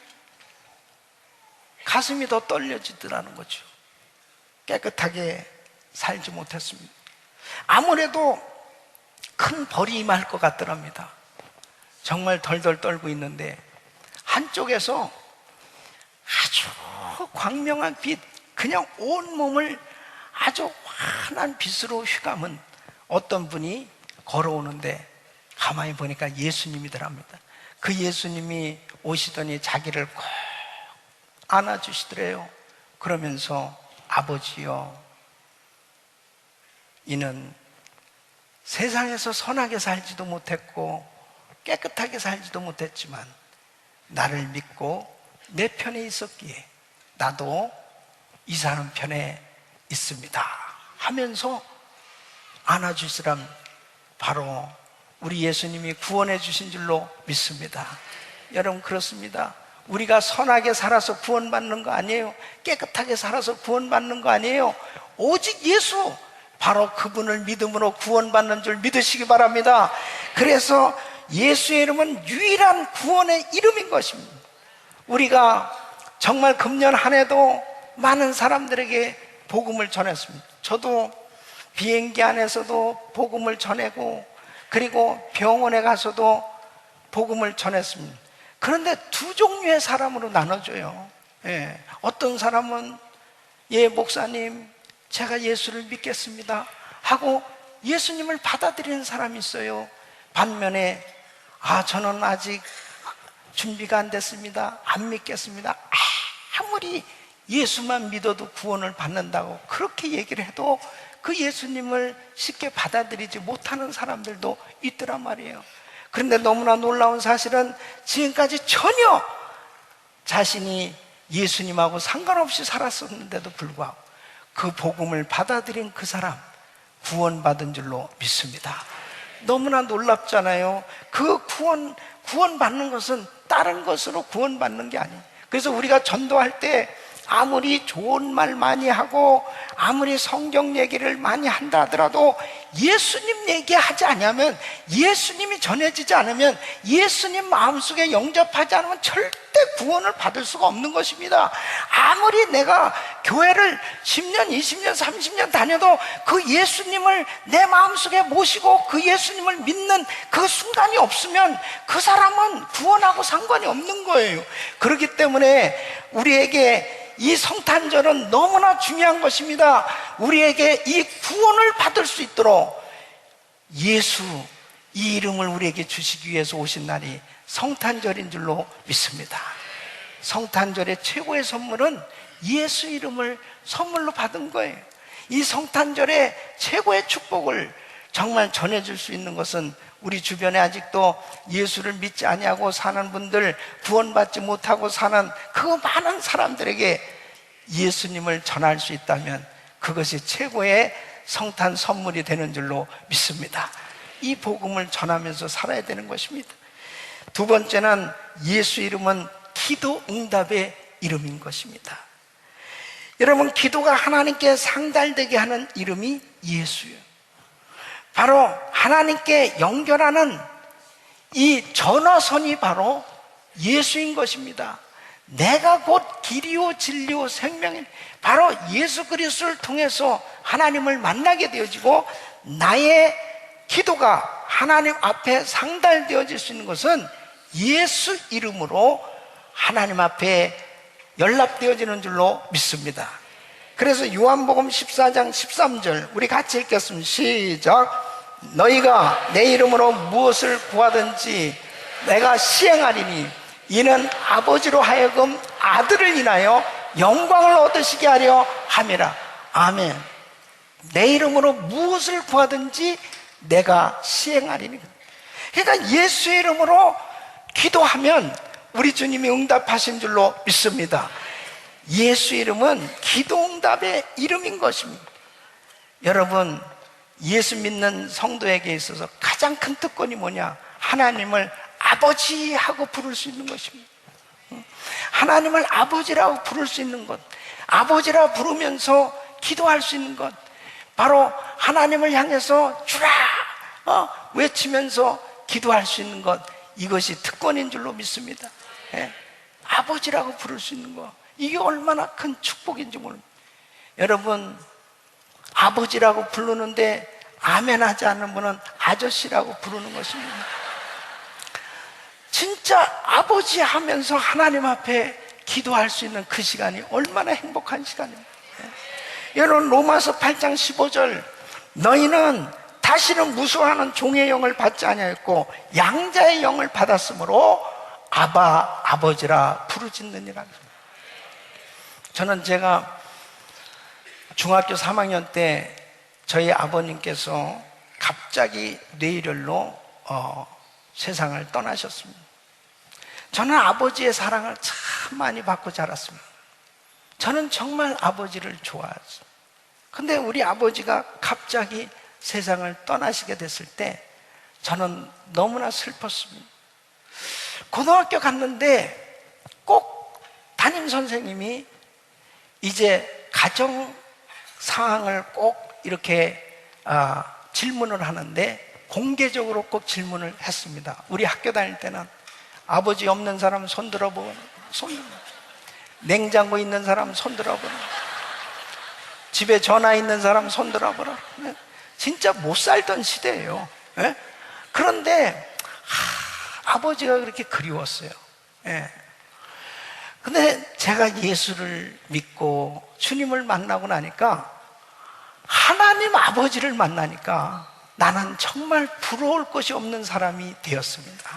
가슴이 더 떨려지더라는 거죠. 깨끗하게 살지 못했습니다. 아무래도 큰 벌이 임할 것 같더랍니다. 정말 덜덜 떨고 있는데 한쪽에서 아주 광명한 빛, 그냥 온몸을 아주 환한 빛으로 휘감은 어떤 분이 걸어오는데 가만히 보니까 예수님이더랍니다. 그 예수님이 오시더니 자기를 꼭 안아주시더래요. 그러면서 아버지요, 이는 세상에서 선하게 살지도 못했고 깨끗하게 살지도 못했지만 나를 믿고 내 편에 있었기에 나도 이 사람 편에 있습니다 하면서 안아주시람 바로 우리 예수님이 구원해 주신 줄로 믿습니다. 여러분, 그렇습니다. 우리가 선하게 살아서 구원받는 거 아니에요. 깨끗하게 살아서 구원받는 거 아니에요. 오직 예수, 바로 그분을 믿음으로 구원받는 줄 믿으시기 바랍니다. 그래서 예수의 이름은 유일한 구원의 이름인 것입니다. 우리가 정말 금년 한 해도 많은 사람들에게 복음을 전했습니다. 저도 비행기 안에서도 복음을 전하고, 그리고 병원에 가서도 복음을 전했습니다. 그런데 두 종류의 사람으로 나눠줘요. 어떤 사람은 예, 목사님, 제가 예수를 믿겠습니다 하고 예수님을 받아들이는 사람이 있어요. 반면에 저는 아직 준비가 안 됐습니다, 안 믿겠습니다, 아무리 예수만 믿어도 구원을 받는다고 그렇게 얘기를 해도 그 예수님을 쉽게 받아들이지 못하는 사람들도 있더란 말이에요. 그런데 너무나 놀라운 사실은 지금까지 전혀 자신이 예수님하고 상관없이 살았었는데도 불구하고 그 복음을 받아들인 그 사람 구원받은 줄로 믿습니다. 너무나 놀랍잖아요. 그 구원받는 것은 다른 것으로 구원받는 게 아니에요. 그래서 우리가 전도할 때 아무리 좋은 말 많이 하고 아무리 성경 얘기를 많이 한다 하더라도 예수님 얘기하지 않으면, 예수님이 전해지지 않으면, 예수님 마음속에 영접하지 않으면 절대 구원을 받을 수가 없는 것입니다. 아무리 내가 교회를 10년, 20년, 30년 다녀도 그 예수님을 내 마음속에 모시고 그 예수님을 믿는 그 순간이 없으면 그 사람은 구원하고 상관이 없는 거예요. 그렇기 때문에 우리에게 이 성탄절은 너무나 중요한 것입니다. 우리에게 이 구원을 받을 수 있도록 예수, 이 이름을 우리에게 주시기 위해서 오신 날이 성탄절인 줄로 믿습니다. 성탄절의 최고의 선물은 예수 이름을 선물로 받은 거예요. 이 성탄절의 최고의 축복을 정말 전해줄 수 있는 것은 우리 주변에 아직도 예수를 믿지 아니하고 사는 분들, 구원받지 못하고 사는 그 많은 사람들에게 예수님을 전할 수 있다면 그것이 최고의 성탄 선물이 되는 줄로 믿습니다. 이 복음을 전하면서 살아야 되는 것입니다. 두 번째는 예수 이름은 기도 응답의 이름인 것입니다. 여러분, 기도가 하나님께 상달되게 하는 이름이 예수예요. 바로 하나님께 연결하는 이 전화선이 바로 예수인 것입니다. 내가 곧 길이요 진리요 생명인, 바로 예수 그리스도를 통해서 하나님을 만나게 되어지고 나의 기도가 하나님 앞에 상달되어질 수 있는 것은 예수 이름으로 하나님 앞에 연락되어지는 줄로 믿습니다. 그래서 요한복음 14장 13절 우리 같이 읽겠습니다. 시작. 너희가 내 이름으로 무엇을 구하든지 내가 시행하리니 이는 아버지로 하여금 아들을 인하여 영광을 얻으시게 하려 함이라. 아멘. 내 이름으로 무엇을 구하든지 내가 시행하리니. 그러니까 예수의 이름으로 기도하면 우리 주님이 응답하신 줄로 믿습니다. 예수 이름은 기도 응답의 이름인 것입니다. 여러분, 예수 믿는 성도에게 있어서 가장 큰 특권이 뭐냐? 하나님을 아버지 하고 부를 수 있는 것입니다. 하나님을 아버지라고 부를 수 있는 것, 아버지라 부르면서 기도할 수 있는 것, 바로 하나님을 향해서 주라 외치면서 기도할 수 있는 것, 이것이 특권인 줄로 믿습니다. 예? 아버지라고 부를 수 있는 것, 이게 얼마나 큰 축복인지 모릅니다. 여러분, 아버지라고 부르는데 아멘 하지 않는 분은 아저씨라고 부르는 것입니다. 진짜 아버지 하면서 하나님 앞에 기도할 수 있는 그 시간이 얼마나 행복한 시간입니다. 여러분, 로마서 8장 15절, 너희는 다시는 무수하는 종의 영을 받지 아니하였고 양자의 영을 받았으므로 아바, 아버지라 부르짖느니라. 저는 제가 중학교 3학년 때 저희 아버님께서 갑자기 뇌혈로 세상을 떠나셨습니다. 저는 아버지의 사랑을 참 많이 받고 자랐습니다. 저는 정말 아버지를 좋아했어요. 근데 우리 아버지가 갑자기 세상을 떠나시게 됐을 때 저는 너무나 슬펐습니다. 고등학교 갔는데 꼭 담임 선생님이 이제 가정 상황을 꼭 이렇게 질문을 하는데 공개적으로 꼭 질문을 했습니다. 우리 학교 다닐 때는 아버지 없는 사람 손 들어보고, 냉장고 있는 사람 손 들어보라, 집에 전화 있는 사람 손 들어보라. 진짜 못 살던 시대예요. 예? 그런데 아버지가 그렇게 그리웠어요. 예. 근데 제가 예수를 믿고 주님을 만나고 나니까, 하나님 아버지를 만나니까 나는 정말 부러울 것이 없는 사람이 되었습니다.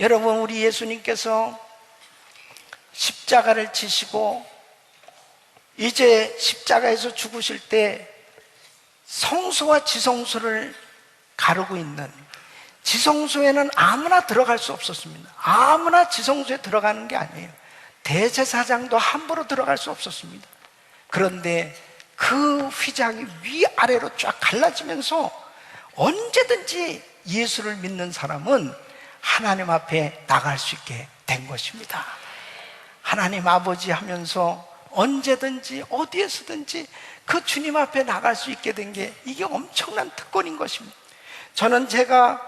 여러분, 우리 예수님께서 십자가를 지시고 이제 십자가에서 죽으실 때 성소와 지성소를 가르고 있는, 지성소에는 아무나 들어갈 수 없었습니다. 아무나 지성소에 들어가는 게 아니에요. 대제사장도 함부로 들어갈 수 없었습니다. 그런데 그 휘장이 위아래로 쫙 갈라지면서 언제든지 예수를 믿는 사람은 하나님 앞에 나갈 수 있게 된 것입니다. 하나님 아버지 하면서 언제든지 어디에서든지 그 주님 앞에 나갈 수 있게 된 게, 이게 엄청난 특권인 것입니다. 저는 제가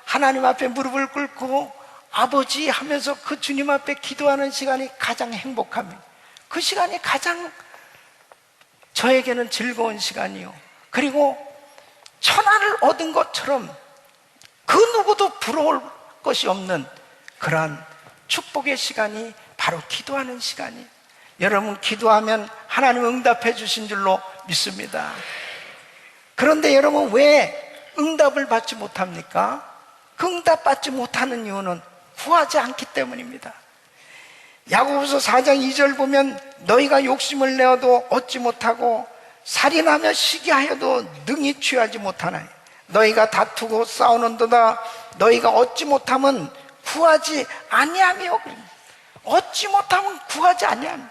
하나님 앞에 무릎을 꿇고 아버지 하면서 그 주님 앞에 기도하는 시간이 가장 행복합니다. 그 시간이 가장 저에게는 즐거운 시간이요, 그리고 천하를 얻은 것처럼 그 누구도 부러울 것이 없는 그러한 축복의 시간이 바로 기도하는 시간이에요. 여러분, 기도하면 하나님 응답해 주신 줄로 믿습니다. 그런데 여러분, 왜 응답을 받지 못합니까? 그 응답 받지 못하는 이유는 구하지 않기 때문입니다. 야고보서 4장 2절 보면, 너희가 욕심을 내어도 얻지 못하고 살인하며 시기하여도 능히 취하지 못하나니 너희가 다투고 싸우는도다 너희가 얻지 못하면 구하지 아니하며. 얻지 못하면 구하지 아니하며.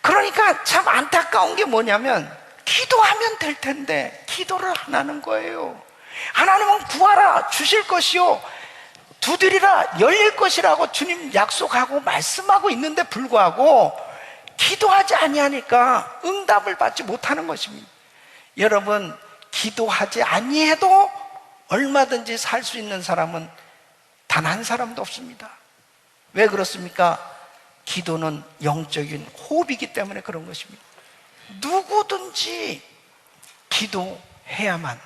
그러니까 참 안타까운 게 뭐냐면, 기도하면 될 텐데 기도를 안 하는 거예요. 하나님은 구하라 주실 것이요 두드리라 열릴 것이라고 주님 약속하고 말씀하고 있는데 불구하고 기도하지 아니하니까 응답을 받지 못하는 것입니다. 여러분, 기도하지 아니해도 얼마든지 살 수 있는 사람은 단 한 사람도 없습니다. 왜 그렇습니까? 기도는 영적인 호흡이기 때문에 그런 것입니다. 누구든지 기도해야만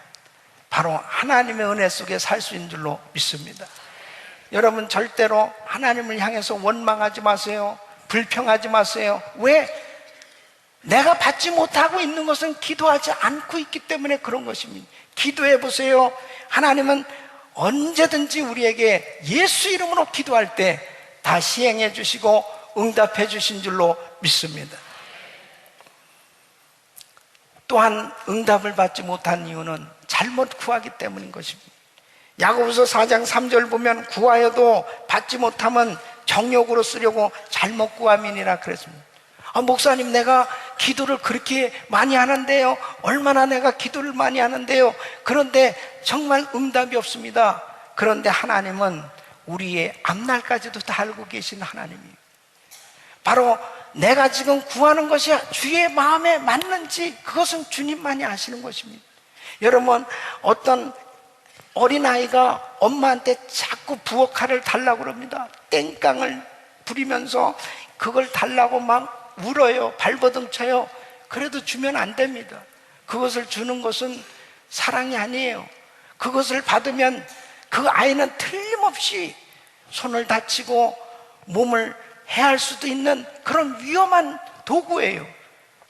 바로 하나님의 은혜 속에 살 수 있는 줄로 믿습니다. 여러분, 절대로 하나님을 향해서 원망하지 마세요. 불평하지 마세요. 왜? 내가 받지 못하고 있는 것은 기도하지 않고 있기 때문에 그런 것입니다. 기도해 보세요. 하나님은 언제든지 우리에게 예수 이름으로 기도할 때 다 시행해 주시고 응답해 주신 줄로 믿습니다. 또한 응답을 받지 못한 이유는 잘못 구하기 때문인 것입니다. 야고보서 4장 3절 보면, 구하여도 받지 못하면 정욕으로 쓰려고 잘못 구함이니라 그랬습니다. 목사님, 내가 기도를 그렇게 많이 하는데요, 얼마나 내가 기도를 많이 하는데요, 그런데 정말 응답이 없습니다. 그런데 하나님은 우리의 앞날까지도 다 알고 계신 하나님이에요. 바로 내가 지금 구하는 것이 주의 마음에 맞는지 그것은 주님만이 아시는 것입니다. 여러분, 어떤 어린아이가 엄마한테 자꾸 부엌칼을 달라고 그럽니다. 땡깡을 부리면서 그걸 달라고 막 울어요. 발버둥 쳐요. 그래도 주면 안 됩니다. 그것을 주는 것은 사랑이 아니에요. 그것을 받으면 그 아이는 틀림없이 손을 다치고 몸을 해할 수도 있는 그런 위험한 도구예요.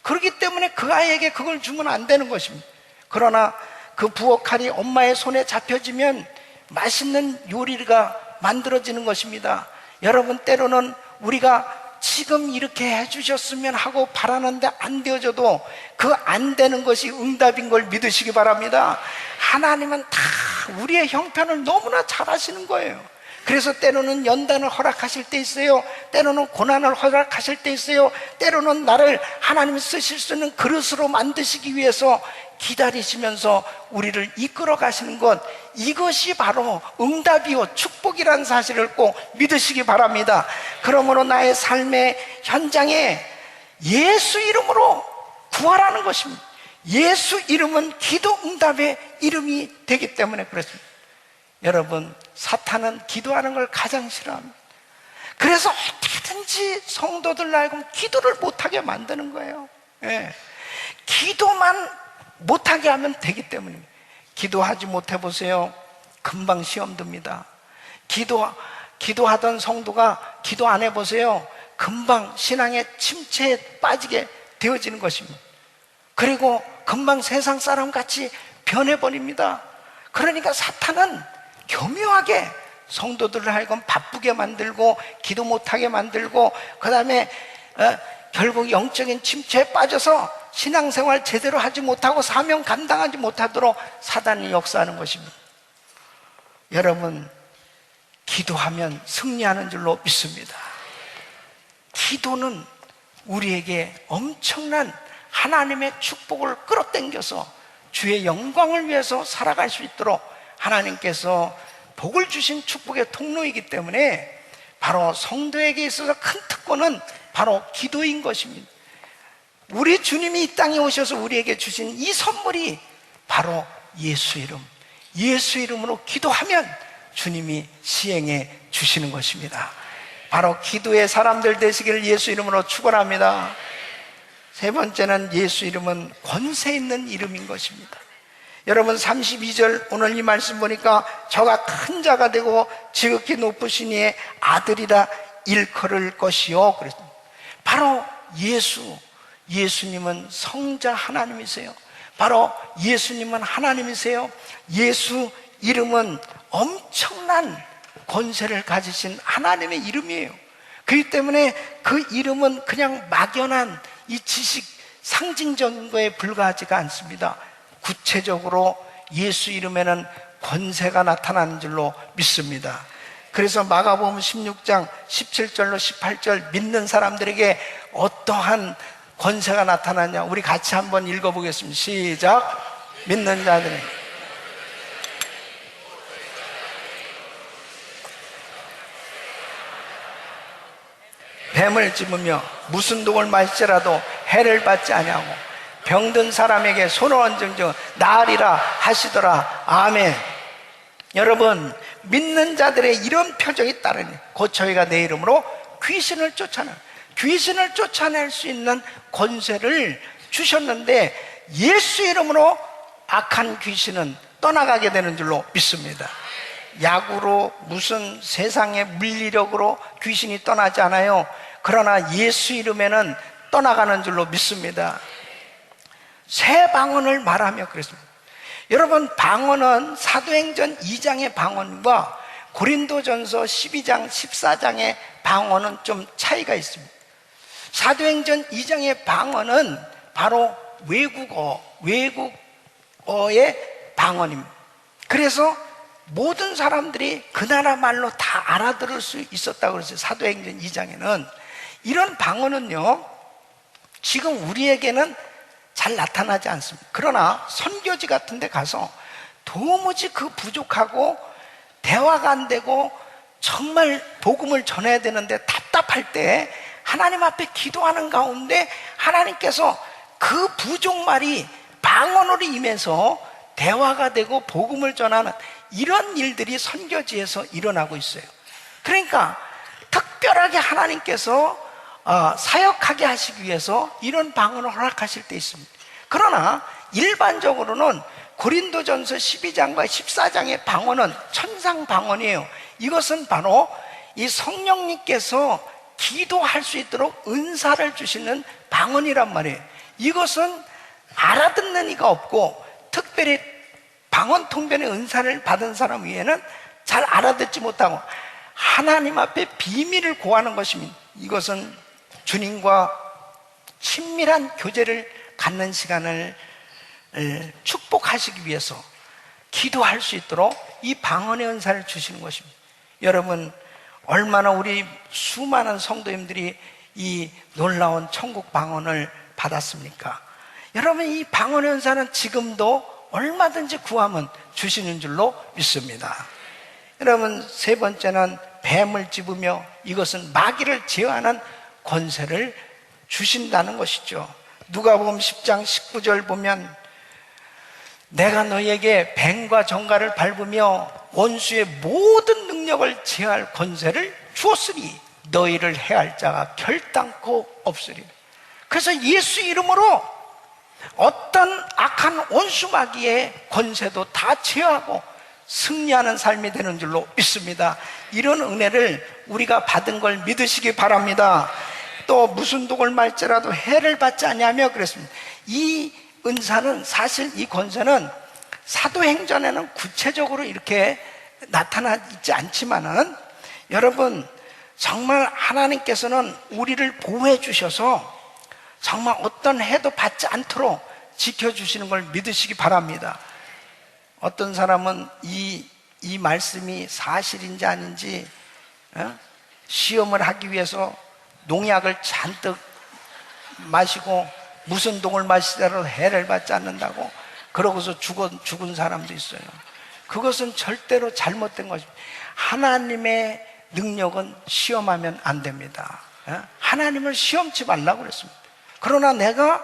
그렇기 때문에 그 아이에게 그걸 주면 안 되는 것입니다. 그러나 그 부엌칼이 엄마의 손에 잡혀지면 맛있는 요리가 만들어지는 것입니다. 여러분, 때로는 우리가 지금 이렇게 해주셨으면 하고 바라는데 안 되어져도 그 안 되는 것이 응답인 걸 믿으시기 바랍니다. 하나님은 다 우리의 형편을 너무나 잘 아시는 거예요. 그래서 때로는 연단을 허락하실 때 있어요. 때로는 고난을 허락하실 때 있어요. 때로는 나를 하나님이 쓰실 수 있는 그릇으로 만드시기 위해서 기다리시면서 우리를 이끌어 가시는 것, 이것이 바로 응답이요 축복이라는 사실을 꼭 믿으시기 바랍니다. 그러므로 나의 삶의 현장에 예수 이름으로 구하라는 것입니다. 예수 이름은 기도 응답의 이름이 되기 때문에 그렇습니다. 여러분, 사탄은 기도하는 걸 가장 싫어합니다. 그래서 어떻게든지 성도들 하여금 기도를 못하게 만드는 거예요. 예. 기도만 못하게 하면 되기 때문입니다. 기도하지 못해보세요. 금방 시험 듭니다. 기도하던 성도가 기도 안 해보세요. 금방 신앙의 침체에 빠지게 되어지는 것입니다. 그리고 금방 세상 사람 같이 변해버립니다. 그러니까 사탄은 교묘하게 성도들을 하여금 바쁘게 만들고 기도 못하게 만들고 그 다음에 결국 영적인 침체에 빠져서 신앙생활 제대로 하지 못하고 사명 감당하지 못하도록 사단이 역사하는 것입니다. 여러분, 기도하면 승리하는 줄로 믿습니다. 기도는 우리에게 엄청난 하나님의 축복을 끌어당겨서 주의 영광을 위해서 살아갈 수 있도록 하나님께서 복을 주신 축복의 통로이기 때문에 바로 성도에게 있어서 큰 특권은 바로 기도인 것입니다. 우리 주님이 이 땅에 오셔서 우리에게 주신 이 선물이 바로 예수 이름, 예수 이름으로 기도하면 주님이 시행해 주시는 것입니다. 바로 기도의 사람들 되시기를 예수 이름으로 축원합니다. 세 번째는 예수 이름은 권세 있는 이름인 것입니다. 여러분, 32절 오늘 이 말씀 보니까 저가 큰 자가 되고 지극히 높으신 이의 아들이라 일컬을 것이요 그랬습니다. 바로 예수님은 성자 하나님이세요. 바로 예수님은 하나님이세요. 예수 이름은 엄청난 권세를 가지신 하나님의 이름이에요. 그렇기 때문에 그 이름은 그냥 막연한 이 지식, 상징적인 거에 불과하지가 않습니다. 구체적으로 예수 이름에는 권세가 나타나는 줄로 믿습니다. 그래서 마가복음 16장 17절로 18절 믿는 사람들에게 어떠한 권세가 나타나냐, 우리 같이 한번 읽어보겠습니다. 시작. 믿는 자들은 뱀을 집으며 무슨 독을 마실지라도 해를 받지 아니하고 병든 사람에게 손을 얹은즉 나으리라 하시더라. 아멘. 여러분, 믿는 자들의 이런 표정이 따르니 곧 저희가 내 이름으로 귀신을 쫓아낼 수 있는 권세를 주셨는데 예수 이름으로 악한 귀신은 떠나가게 되는 줄로 믿습니다. 약으로 무슨 세상의 물리력으로 귀신이 떠나지 않아요. 그러나 예수 이름에는 떠나가는 줄로 믿습니다. 새 방언을 말하며 그랬습니다. 여러분, 방언은 사도행전 2장의 방언과 고린도전서 12장 14장의 방언은 좀 차이가 있습니다. 사도행전 2장의 방언은 바로 외국어의 방언입니다. 그래서 모든 사람들이 그 나라 말로 다 알아들을 수 있었다고 그랬어요. 사도행전 2장에는 이런 방언은요, 지금 우리에게는 잘 나타나지 않습니다. 그러나 선교지 같은 데 가서 도무지 그 부족하고 대화가 안 되고 정말 복음을 전해야 되는데 답답할 때 하나님 앞에 기도하는 가운데 하나님께서 그 부족말이 방언으로 임해서 대화가 되고 복음을 전하는 이런 일들이 선교지에서 일어나고 있어요. 그러니까 특별하게 하나님께서 사역하게 하시기 위해서 이런 방언을 허락하실 때 있습니다. 그러나 일반적으로는 고린도전서 12장과 14장의 방언은 천상 방언이에요. 이것은 바로 이 성령님께서 기도할 수 있도록 은사를 주시는 방언이란 말이에요. 이것은 알아듣는 이가 없고 특별히 방언 통변의 은사를 받은 사람 위에는 잘 알아듣지 못하고 하나님 앞에 비밀을 고하는 것입니다. 이것은 주님과 친밀한 교제를 갖는 시간을 축복하시기 위해서 기도할 수 있도록 이 방언의 은사를 주시는 것입니다. 여러분, 얼마나 우리 수많은 성도님들이 이 놀라운 천국 방언을 받았습니까? 여러분, 이 방언의 은사는 지금도 얼마든지 구하면 주시는 줄로 믿습니다. 여러분, 세 번째는 뱀을 집으며 이것은 마귀를 제어하는 권세를 주신다는 것이죠. 누가복음 10장 19절 보면 내가 너희에게 뱀과 정갈을 밟으며 원수의 모든 능력을 제어할 권세를 주었으니 너희를 해할 자가 결단코 없으리라. 그래서 예수 이름으로 어떤 악한 원수 마귀의 권세도 다 제어하고 승리하는 삶이 되는 줄로 믿습니다. 이런 은혜를 우리가 받은 걸 믿으시기 바랍니다. 또 무슨 독을 말지라도 해를 받지 아니하며 그랬습니다. 이 은사는 사실 이 권세는 사도행전에는 구체적으로 이렇게 나타나 있지 않지만은 여러분, 정말 하나님께서는 우리를 보호해 주셔서 정말 어떤 해도 받지 않도록 지켜주시는 걸 믿으시기 바랍니다. 어떤 사람은 이 말씀이 사실인지 아닌지 시험을 하기 위해서 농약을 잔뜩 마시고 무슨 독을 마시더라도 해를 받지 않는다고 그러고서 죽은 사람도 있어요. 그것은 절대로 잘못된 것입니다. 하나님의 능력은 시험하면 안 됩니다. 하나님을 시험치 말라고 그랬습니다. 그러나 내가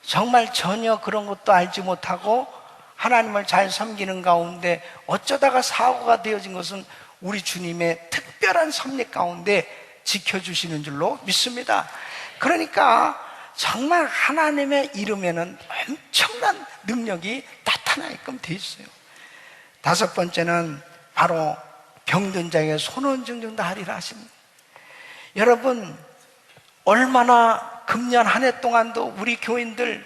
정말 전혀 그런 것도 알지 못하고 하나님을 잘 섬기는 가운데 어쩌다가 사고가 되어진 것은 우리 주님의 특별한 섭리 가운데 지켜주시는 줄로 믿습니다. 그러니까 정말 하나님의 이름에는 엄청난 능력이 나타나게끔 돼 있어요. 다섯 번째는 바로 병든 자에게 손은 증증다 하리라 하십니다. 여러분, 얼마나 금년 한 해 동안도 우리 교인들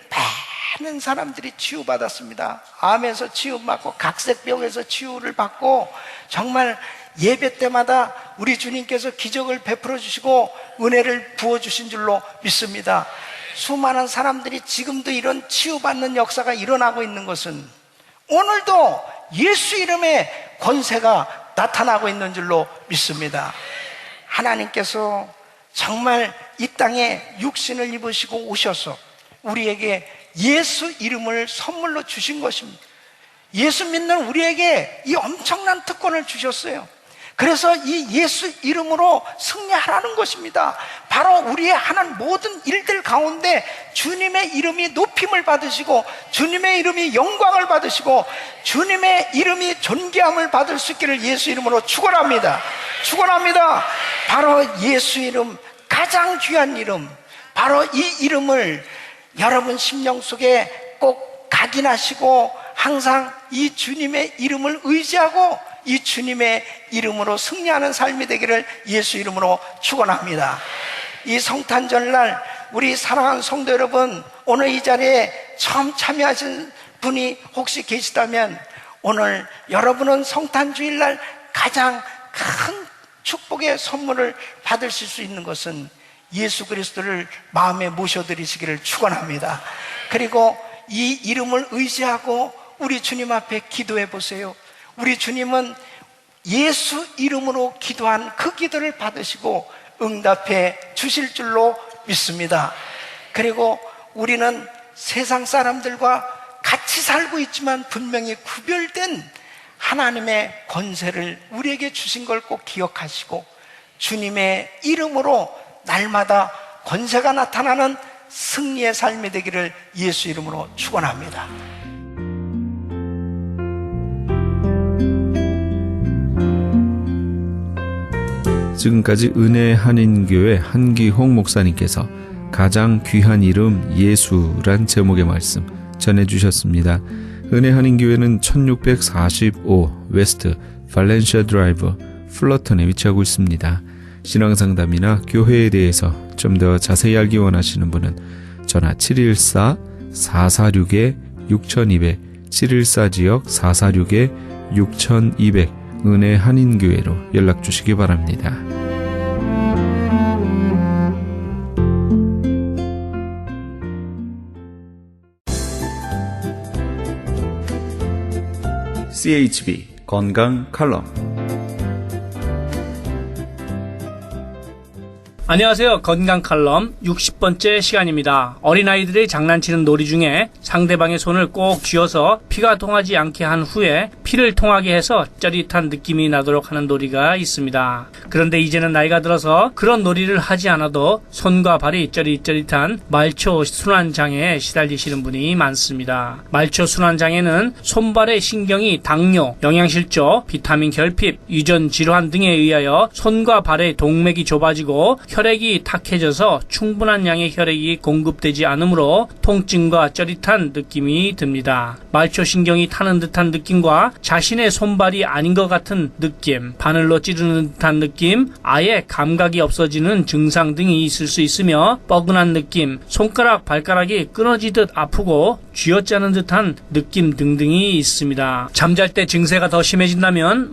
많은 사람들이 치유받았습니다. 암에서 치유받고 각색병에서 치유를 받고 정말 예배 때마다 우리 주님께서 기적을 베풀어 주시고 은혜를 부어주신 줄로 믿습니다. 수많은 사람들이 지금도 이런 치유받는 역사가 일어나고 있는 것은 오늘도 예수 이름의 권세가 나타나고 있는 줄로 믿습니다. 하나님께서 정말 이 땅에 육신을 입으시고 오셔서 우리에게 예수 이름을 선물로 주신 것입니다. 예수 믿는 우리에게 이 엄청난 특권을 주셨어요. 그래서 이 예수 이름으로 승리하라는 것입니다. 바로 우리의 하는 모든 일들 가운데 주님의 이름이 높임을 받으시고 주님의 이름이 영광을 받으시고 주님의 이름이 존귀함을 받을 수 있기를 예수 이름으로 축원합니다. 축원합니다. 바로 예수 이름, 가장 귀한 이름, 바로 이 이름을 여러분 심령 속에 꼭 각인하시고 항상 이 주님의 이름을 의지하고 이 주님의 이름으로 승리하는 삶이 되기를 예수 이름으로 축원합니다. 이 성탄절날 우리 사랑하는 성도 여러분, 오늘 이 자리에 처음 참여하신 분이 혹시 계시다면 오늘 여러분은 성탄주일날 가장 큰 축복의 선물을 받으실 수 있는 것은 예수 그리스도를 마음에 모셔드리시기를 축원합니다. 그리고 이 이름을 의지하고 우리 주님 앞에 기도해 보세요. 우리 주님은 예수 이름으로 기도한 그 기도를 받으시고 응답해 주실 줄로 믿습니다. 그리고 우리는 세상 사람들과 같이 살고 있지만 분명히 구별된 하나님의 권세를 우리에게 주신 걸 꼭 기억하시고 주님의 이름으로 날마다 권세가 나타나는 승리의 삶이 되기를 예수 이름으로 축원합니다. 지금까지 은혜 한인교회 한기홍 목사님께서 가장 귀한 이름 예수란 제목의 말씀 전해주셨습니다. 은혜 한인교회는 1645 웨스트 발렌시아 드라이브 플러턴에 위치하고 있습니다. 신앙상담이나 교회에 대해서 좀 더 자세히 알기 원하시는 분은 전화 714-446-6200 714지역 446-6200 은혜 한인교회로 연락 주시기 바랍니다. CHB 건강 칼럼. 안녕하세요. 건강 칼럼 60번째 시간입니다. 어린아이들이 장난치는 놀이 중에 상대방의 손을 꼭 쥐어서 피가 통하지 않게 한 후에 피를 통하게 해서 짜릿한 느낌이 나도록 하는 놀이가 있습니다. 그런데 이제는 나이가 들어서 그런 놀이를 하지 않아도 손과 발이 짜릿짜릿한 말초 순환장애에 시달리시는 분이 많습니다. 말초 순환장애는 손발의 신경이 당뇨, 영양실조, 비타민 결핍, 유전 질환 등에 의하여 손과 발의 동맥이 좁아지고 혈액이 탁해져서 충분한 양의 혈액이 공급되지 않으므로 통증과 짜릿한 느낌이 듭니다. 말초신경이 타는 듯한 느낌과 자신의 손발이 아닌 것 같은 느낌, 바늘로 찌르는 듯한 느낌, 아예 감각이 없어지는 증상 등이 있을 수 있으며 뻐근한 느낌, 손가락, 발가락이 끊어지듯 아프고 쥐어짜는 듯한 느낌 등등이 있습니다. 잠잘 때 증세가 더 심해진다면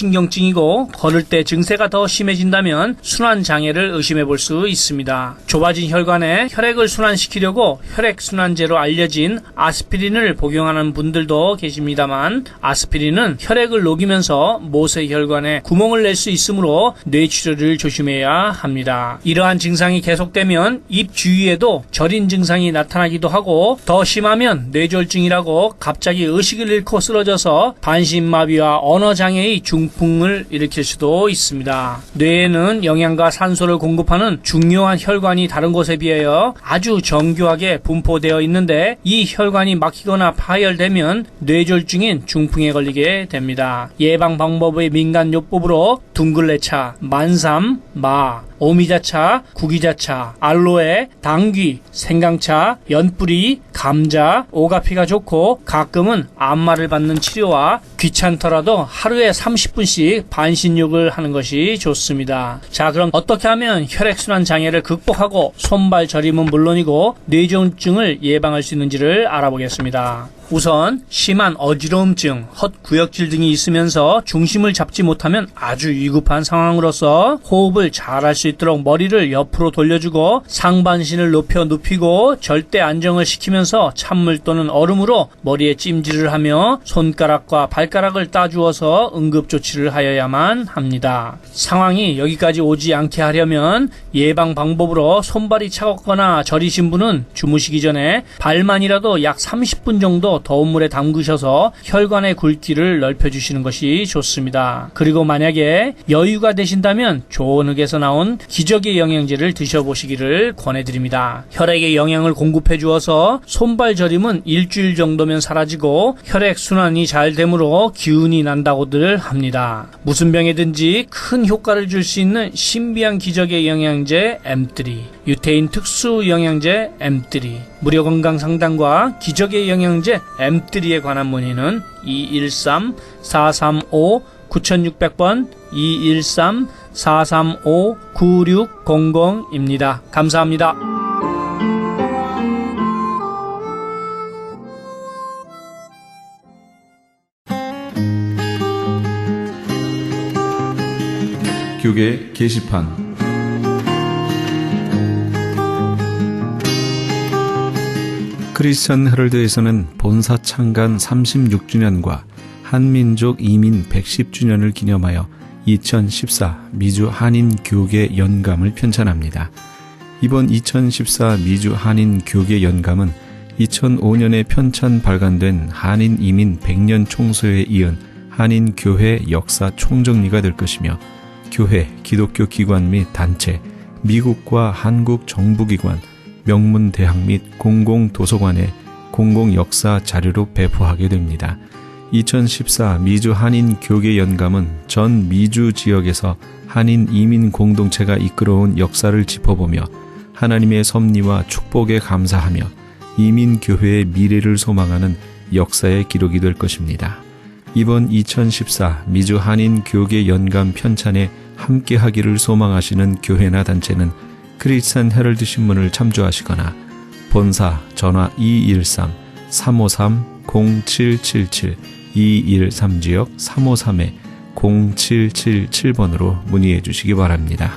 말초신경증이고 걸을 때 증세가 더 심해진다면 순환장애를 의심해 볼 수 있습니다. 좁아진 혈관에 혈액을 순환시키려고 혈액순환제로 알려진 아스피린을 복용하는 분들도 계십니다만 아스피린은 혈액을 녹이면서 모세혈관에 구멍을 낼 수 있으므로 뇌출혈을 조심해야 합니다. 이러한 증상이 계속되면 입 주위에도 저린 증상이 나타나기도 하고 더 심하면 뇌졸중이라고 갑자기 의식을 잃고 쓰러져서 반신마비와 언어장애의 중풍을 일으킬 수도 있습니다. 뇌에는 영양과 산소를 공급하는 중요한 혈관이 다른 곳에 비하여 아주 정교하게 분포되어 있는데 이 혈관이 막히거나 파열되면 뇌졸중인 중풍에 걸리게 됩니다. 예방 방법의 민간요법으로 둥글레차, 만삼, 마, 오미자차, 구기자차, 알로에, 당귀, 생강차, 연뿌리, 감자, 오가피가 좋고 가끔은 안마를 받는 치료와 귀찮더라도 하루에 30분씩 반신욕을 하는 것이 좋습니다. 자, 그럼 어떻게 하면 혈액순환 장애를 극복하고 손발 저림은 물론이고 뇌졸중을 예방할 수 있는지를 알아보겠습니다. 우선 심한 어지러움증, 헛구역질 등이 있으면서 중심을 잡지 못하면 아주 위급한 상황으로서 호흡을 잘 할 수 있도록 머리를 옆으로 돌려주고 상반신을 높여 눕히고 절대 안정을 시키면서 찬물 또는 얼음으로 머리에 찜질을 하며 손가락과 발가락을 따주어서 응급조치를 하여야만 합니다. 상황이 여기까지 오지 않게 하려면 예방 방법으로 손발이 차갑거나 저리신 분은 주무시기 전에 발만이라도 약 30분 정도 더운 물에 담그셔서 혈관의 굵기를 넓혀주시는 것이 좋습니다. 그리고 만약에 여유가 되신다면 좋은 흙에서 나온 기적의 영양제를 드셔보시기를 권해드립니다. 혈액에 영양을 공급해 주어서 손발 저림은 일주일 정도면 사라지고 혈액순환이 잘 되므로 기운이 난다고들 합니다. 무슨 병에든지 큰 효과를 줄 수 있는 신비한 기적의 영양제 M3, 유태인 특수 영양제 M3, 무료 건강 상담과 기적의 영양제 M3에 관한 문의는 213-435-9600번 213-435-9600입니다. 감사합니다. 교계 게시판. 크리스천 헤럴드에서는 본사 창간 36주년과 한민족 이민 110주년을 기념하여 2014 미주 한인 교계 연감을 편찬합니다. 이번 2014 미주 한인 교계 연감은 2005년에 편찬 발간된 한인 이민 100년 총서에 이은 한인 교회 역사 총정리가 될 것이며 교회, 기독교 기관 및 단체, 미국과 한국 정부기관, 명문대학 및 공공도서관에 공공역사 자료로 배포하게 됩니다. 2014 미주 한인교계연감은 전 미주 지역에서 한인 이민 공동체가 이끌어온 역사를 짚어보며 하나님의 섭리와 축복에 감사하며 이민교회의 미래를 소망하는 역사의 기록이 될 것입니다. 이번 2014 미주 한인교계연감 편찬에 함께하기를 소망하시는 교회나 단체는 크리스천 헤럴드 신문을 참조하시거나 본사 전화 213-353-0777 213지역 353-0777번으로 문의해 주시기 바랍니다.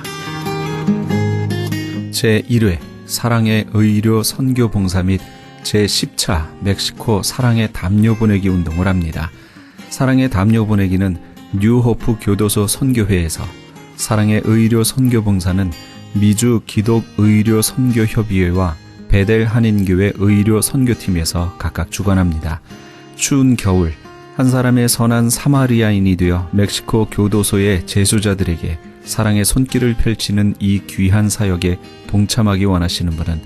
제1회 사랑의 의료 선교 봉사 및 제10차 멕시코 사랑의 담요 보내기 운동을 합니다. 사랑의 담요 보내기는 뉴호프 교도소 선교회에서, 사랑의 의료 선교 봉사는 미주 기독 의료 선교 협의회와 베델 한인교회 의료 선교팀에서 각각 주관합니다. 추운 겨울 한 사람의 선한 사마리아인이 되어 멕시코 교도소의 재소자들에게 사랑의 손길을 펼치는 이 귀한 사역에 동참하기 원하시는 분은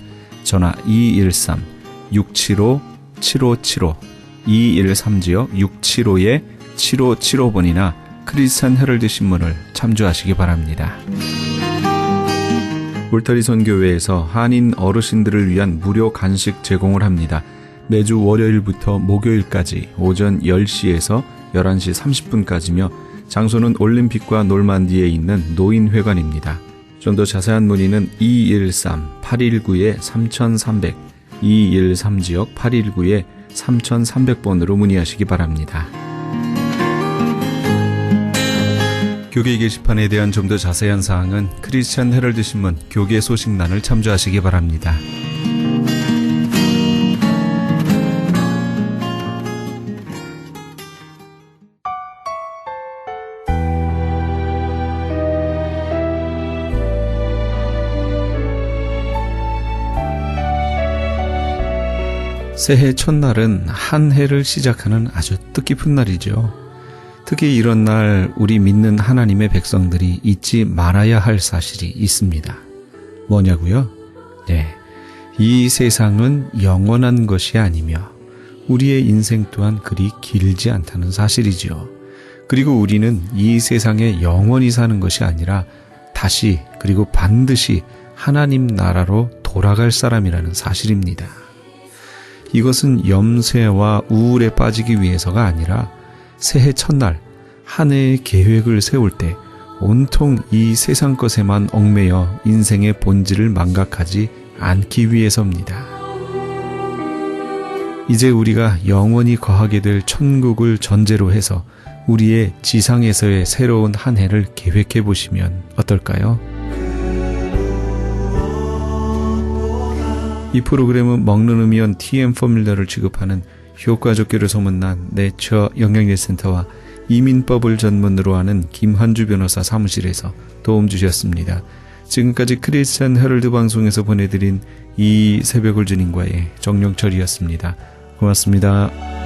전화 213-675-7575 213지역 675-7575번이나 크리스천 헤럴드 신문을 참조하시기 바랍니다. 울타리 선교회에서 한인 어르신들을 위한 무료 간식 제공을 합니다. 매주 월요일부터 목요일까지 오전 10시에서 11시 30분까지며 장소는 올림픽과 놀만디에 있는 노인회관입니다. 좀 더 자세한 문의는 213-819-3300 213지역 819-3300번으로 문의하시기 바랍니다. 교계 게시판에 대한 좀 더 자세한 사항은 크리스천 헤럴드 신문 교계 소식란을 참조하시기 바랍니다. 새해 첫날은 한 해를 시작하는 아주 뜻깊은 날이죠. 특히 이런 날 우리 믿는 하나님의 백성들이 잊지 말아야 할 사실이 있습니다. 뭐냐고요? 네, 이 세상은 영원한 것이 아니며 우리의 인생 또한 그리 길지 않다는 사실이죠. 그리고 우리는 이 세상에 영원히 사는 것이 아니라 다시 그리고 반드시 하나님 나라로 돌아갈 사람이라는 사실입니다. 이것은 염세와 우울에 빠지기 위해서가 아니라 새해 첫날 한 해의 계획을 세울 때 온통 이 세상 것에만 얽매여 인생의 본질을 망각하지 않기 위해서입니다. 이제 우리가 영원히 거하게 될 천국을 전제로 해서 우리의 지상에서의 새로운 한 해를 계획해 보시면 어떨까요? 이 프로그램은 먹는 음이온 TM 포뮬러를 취급하는 효과적기로 소문난 내처 영양제센터와 이민법을 전문으로 하는 김한주 변호사 사무실에서 도움 주셨습니다. 지금까지 크리스천 헤럴드 방송에서 보내드린 이 새벽을 주님과의 정영철이었습니다. 고맙습니다.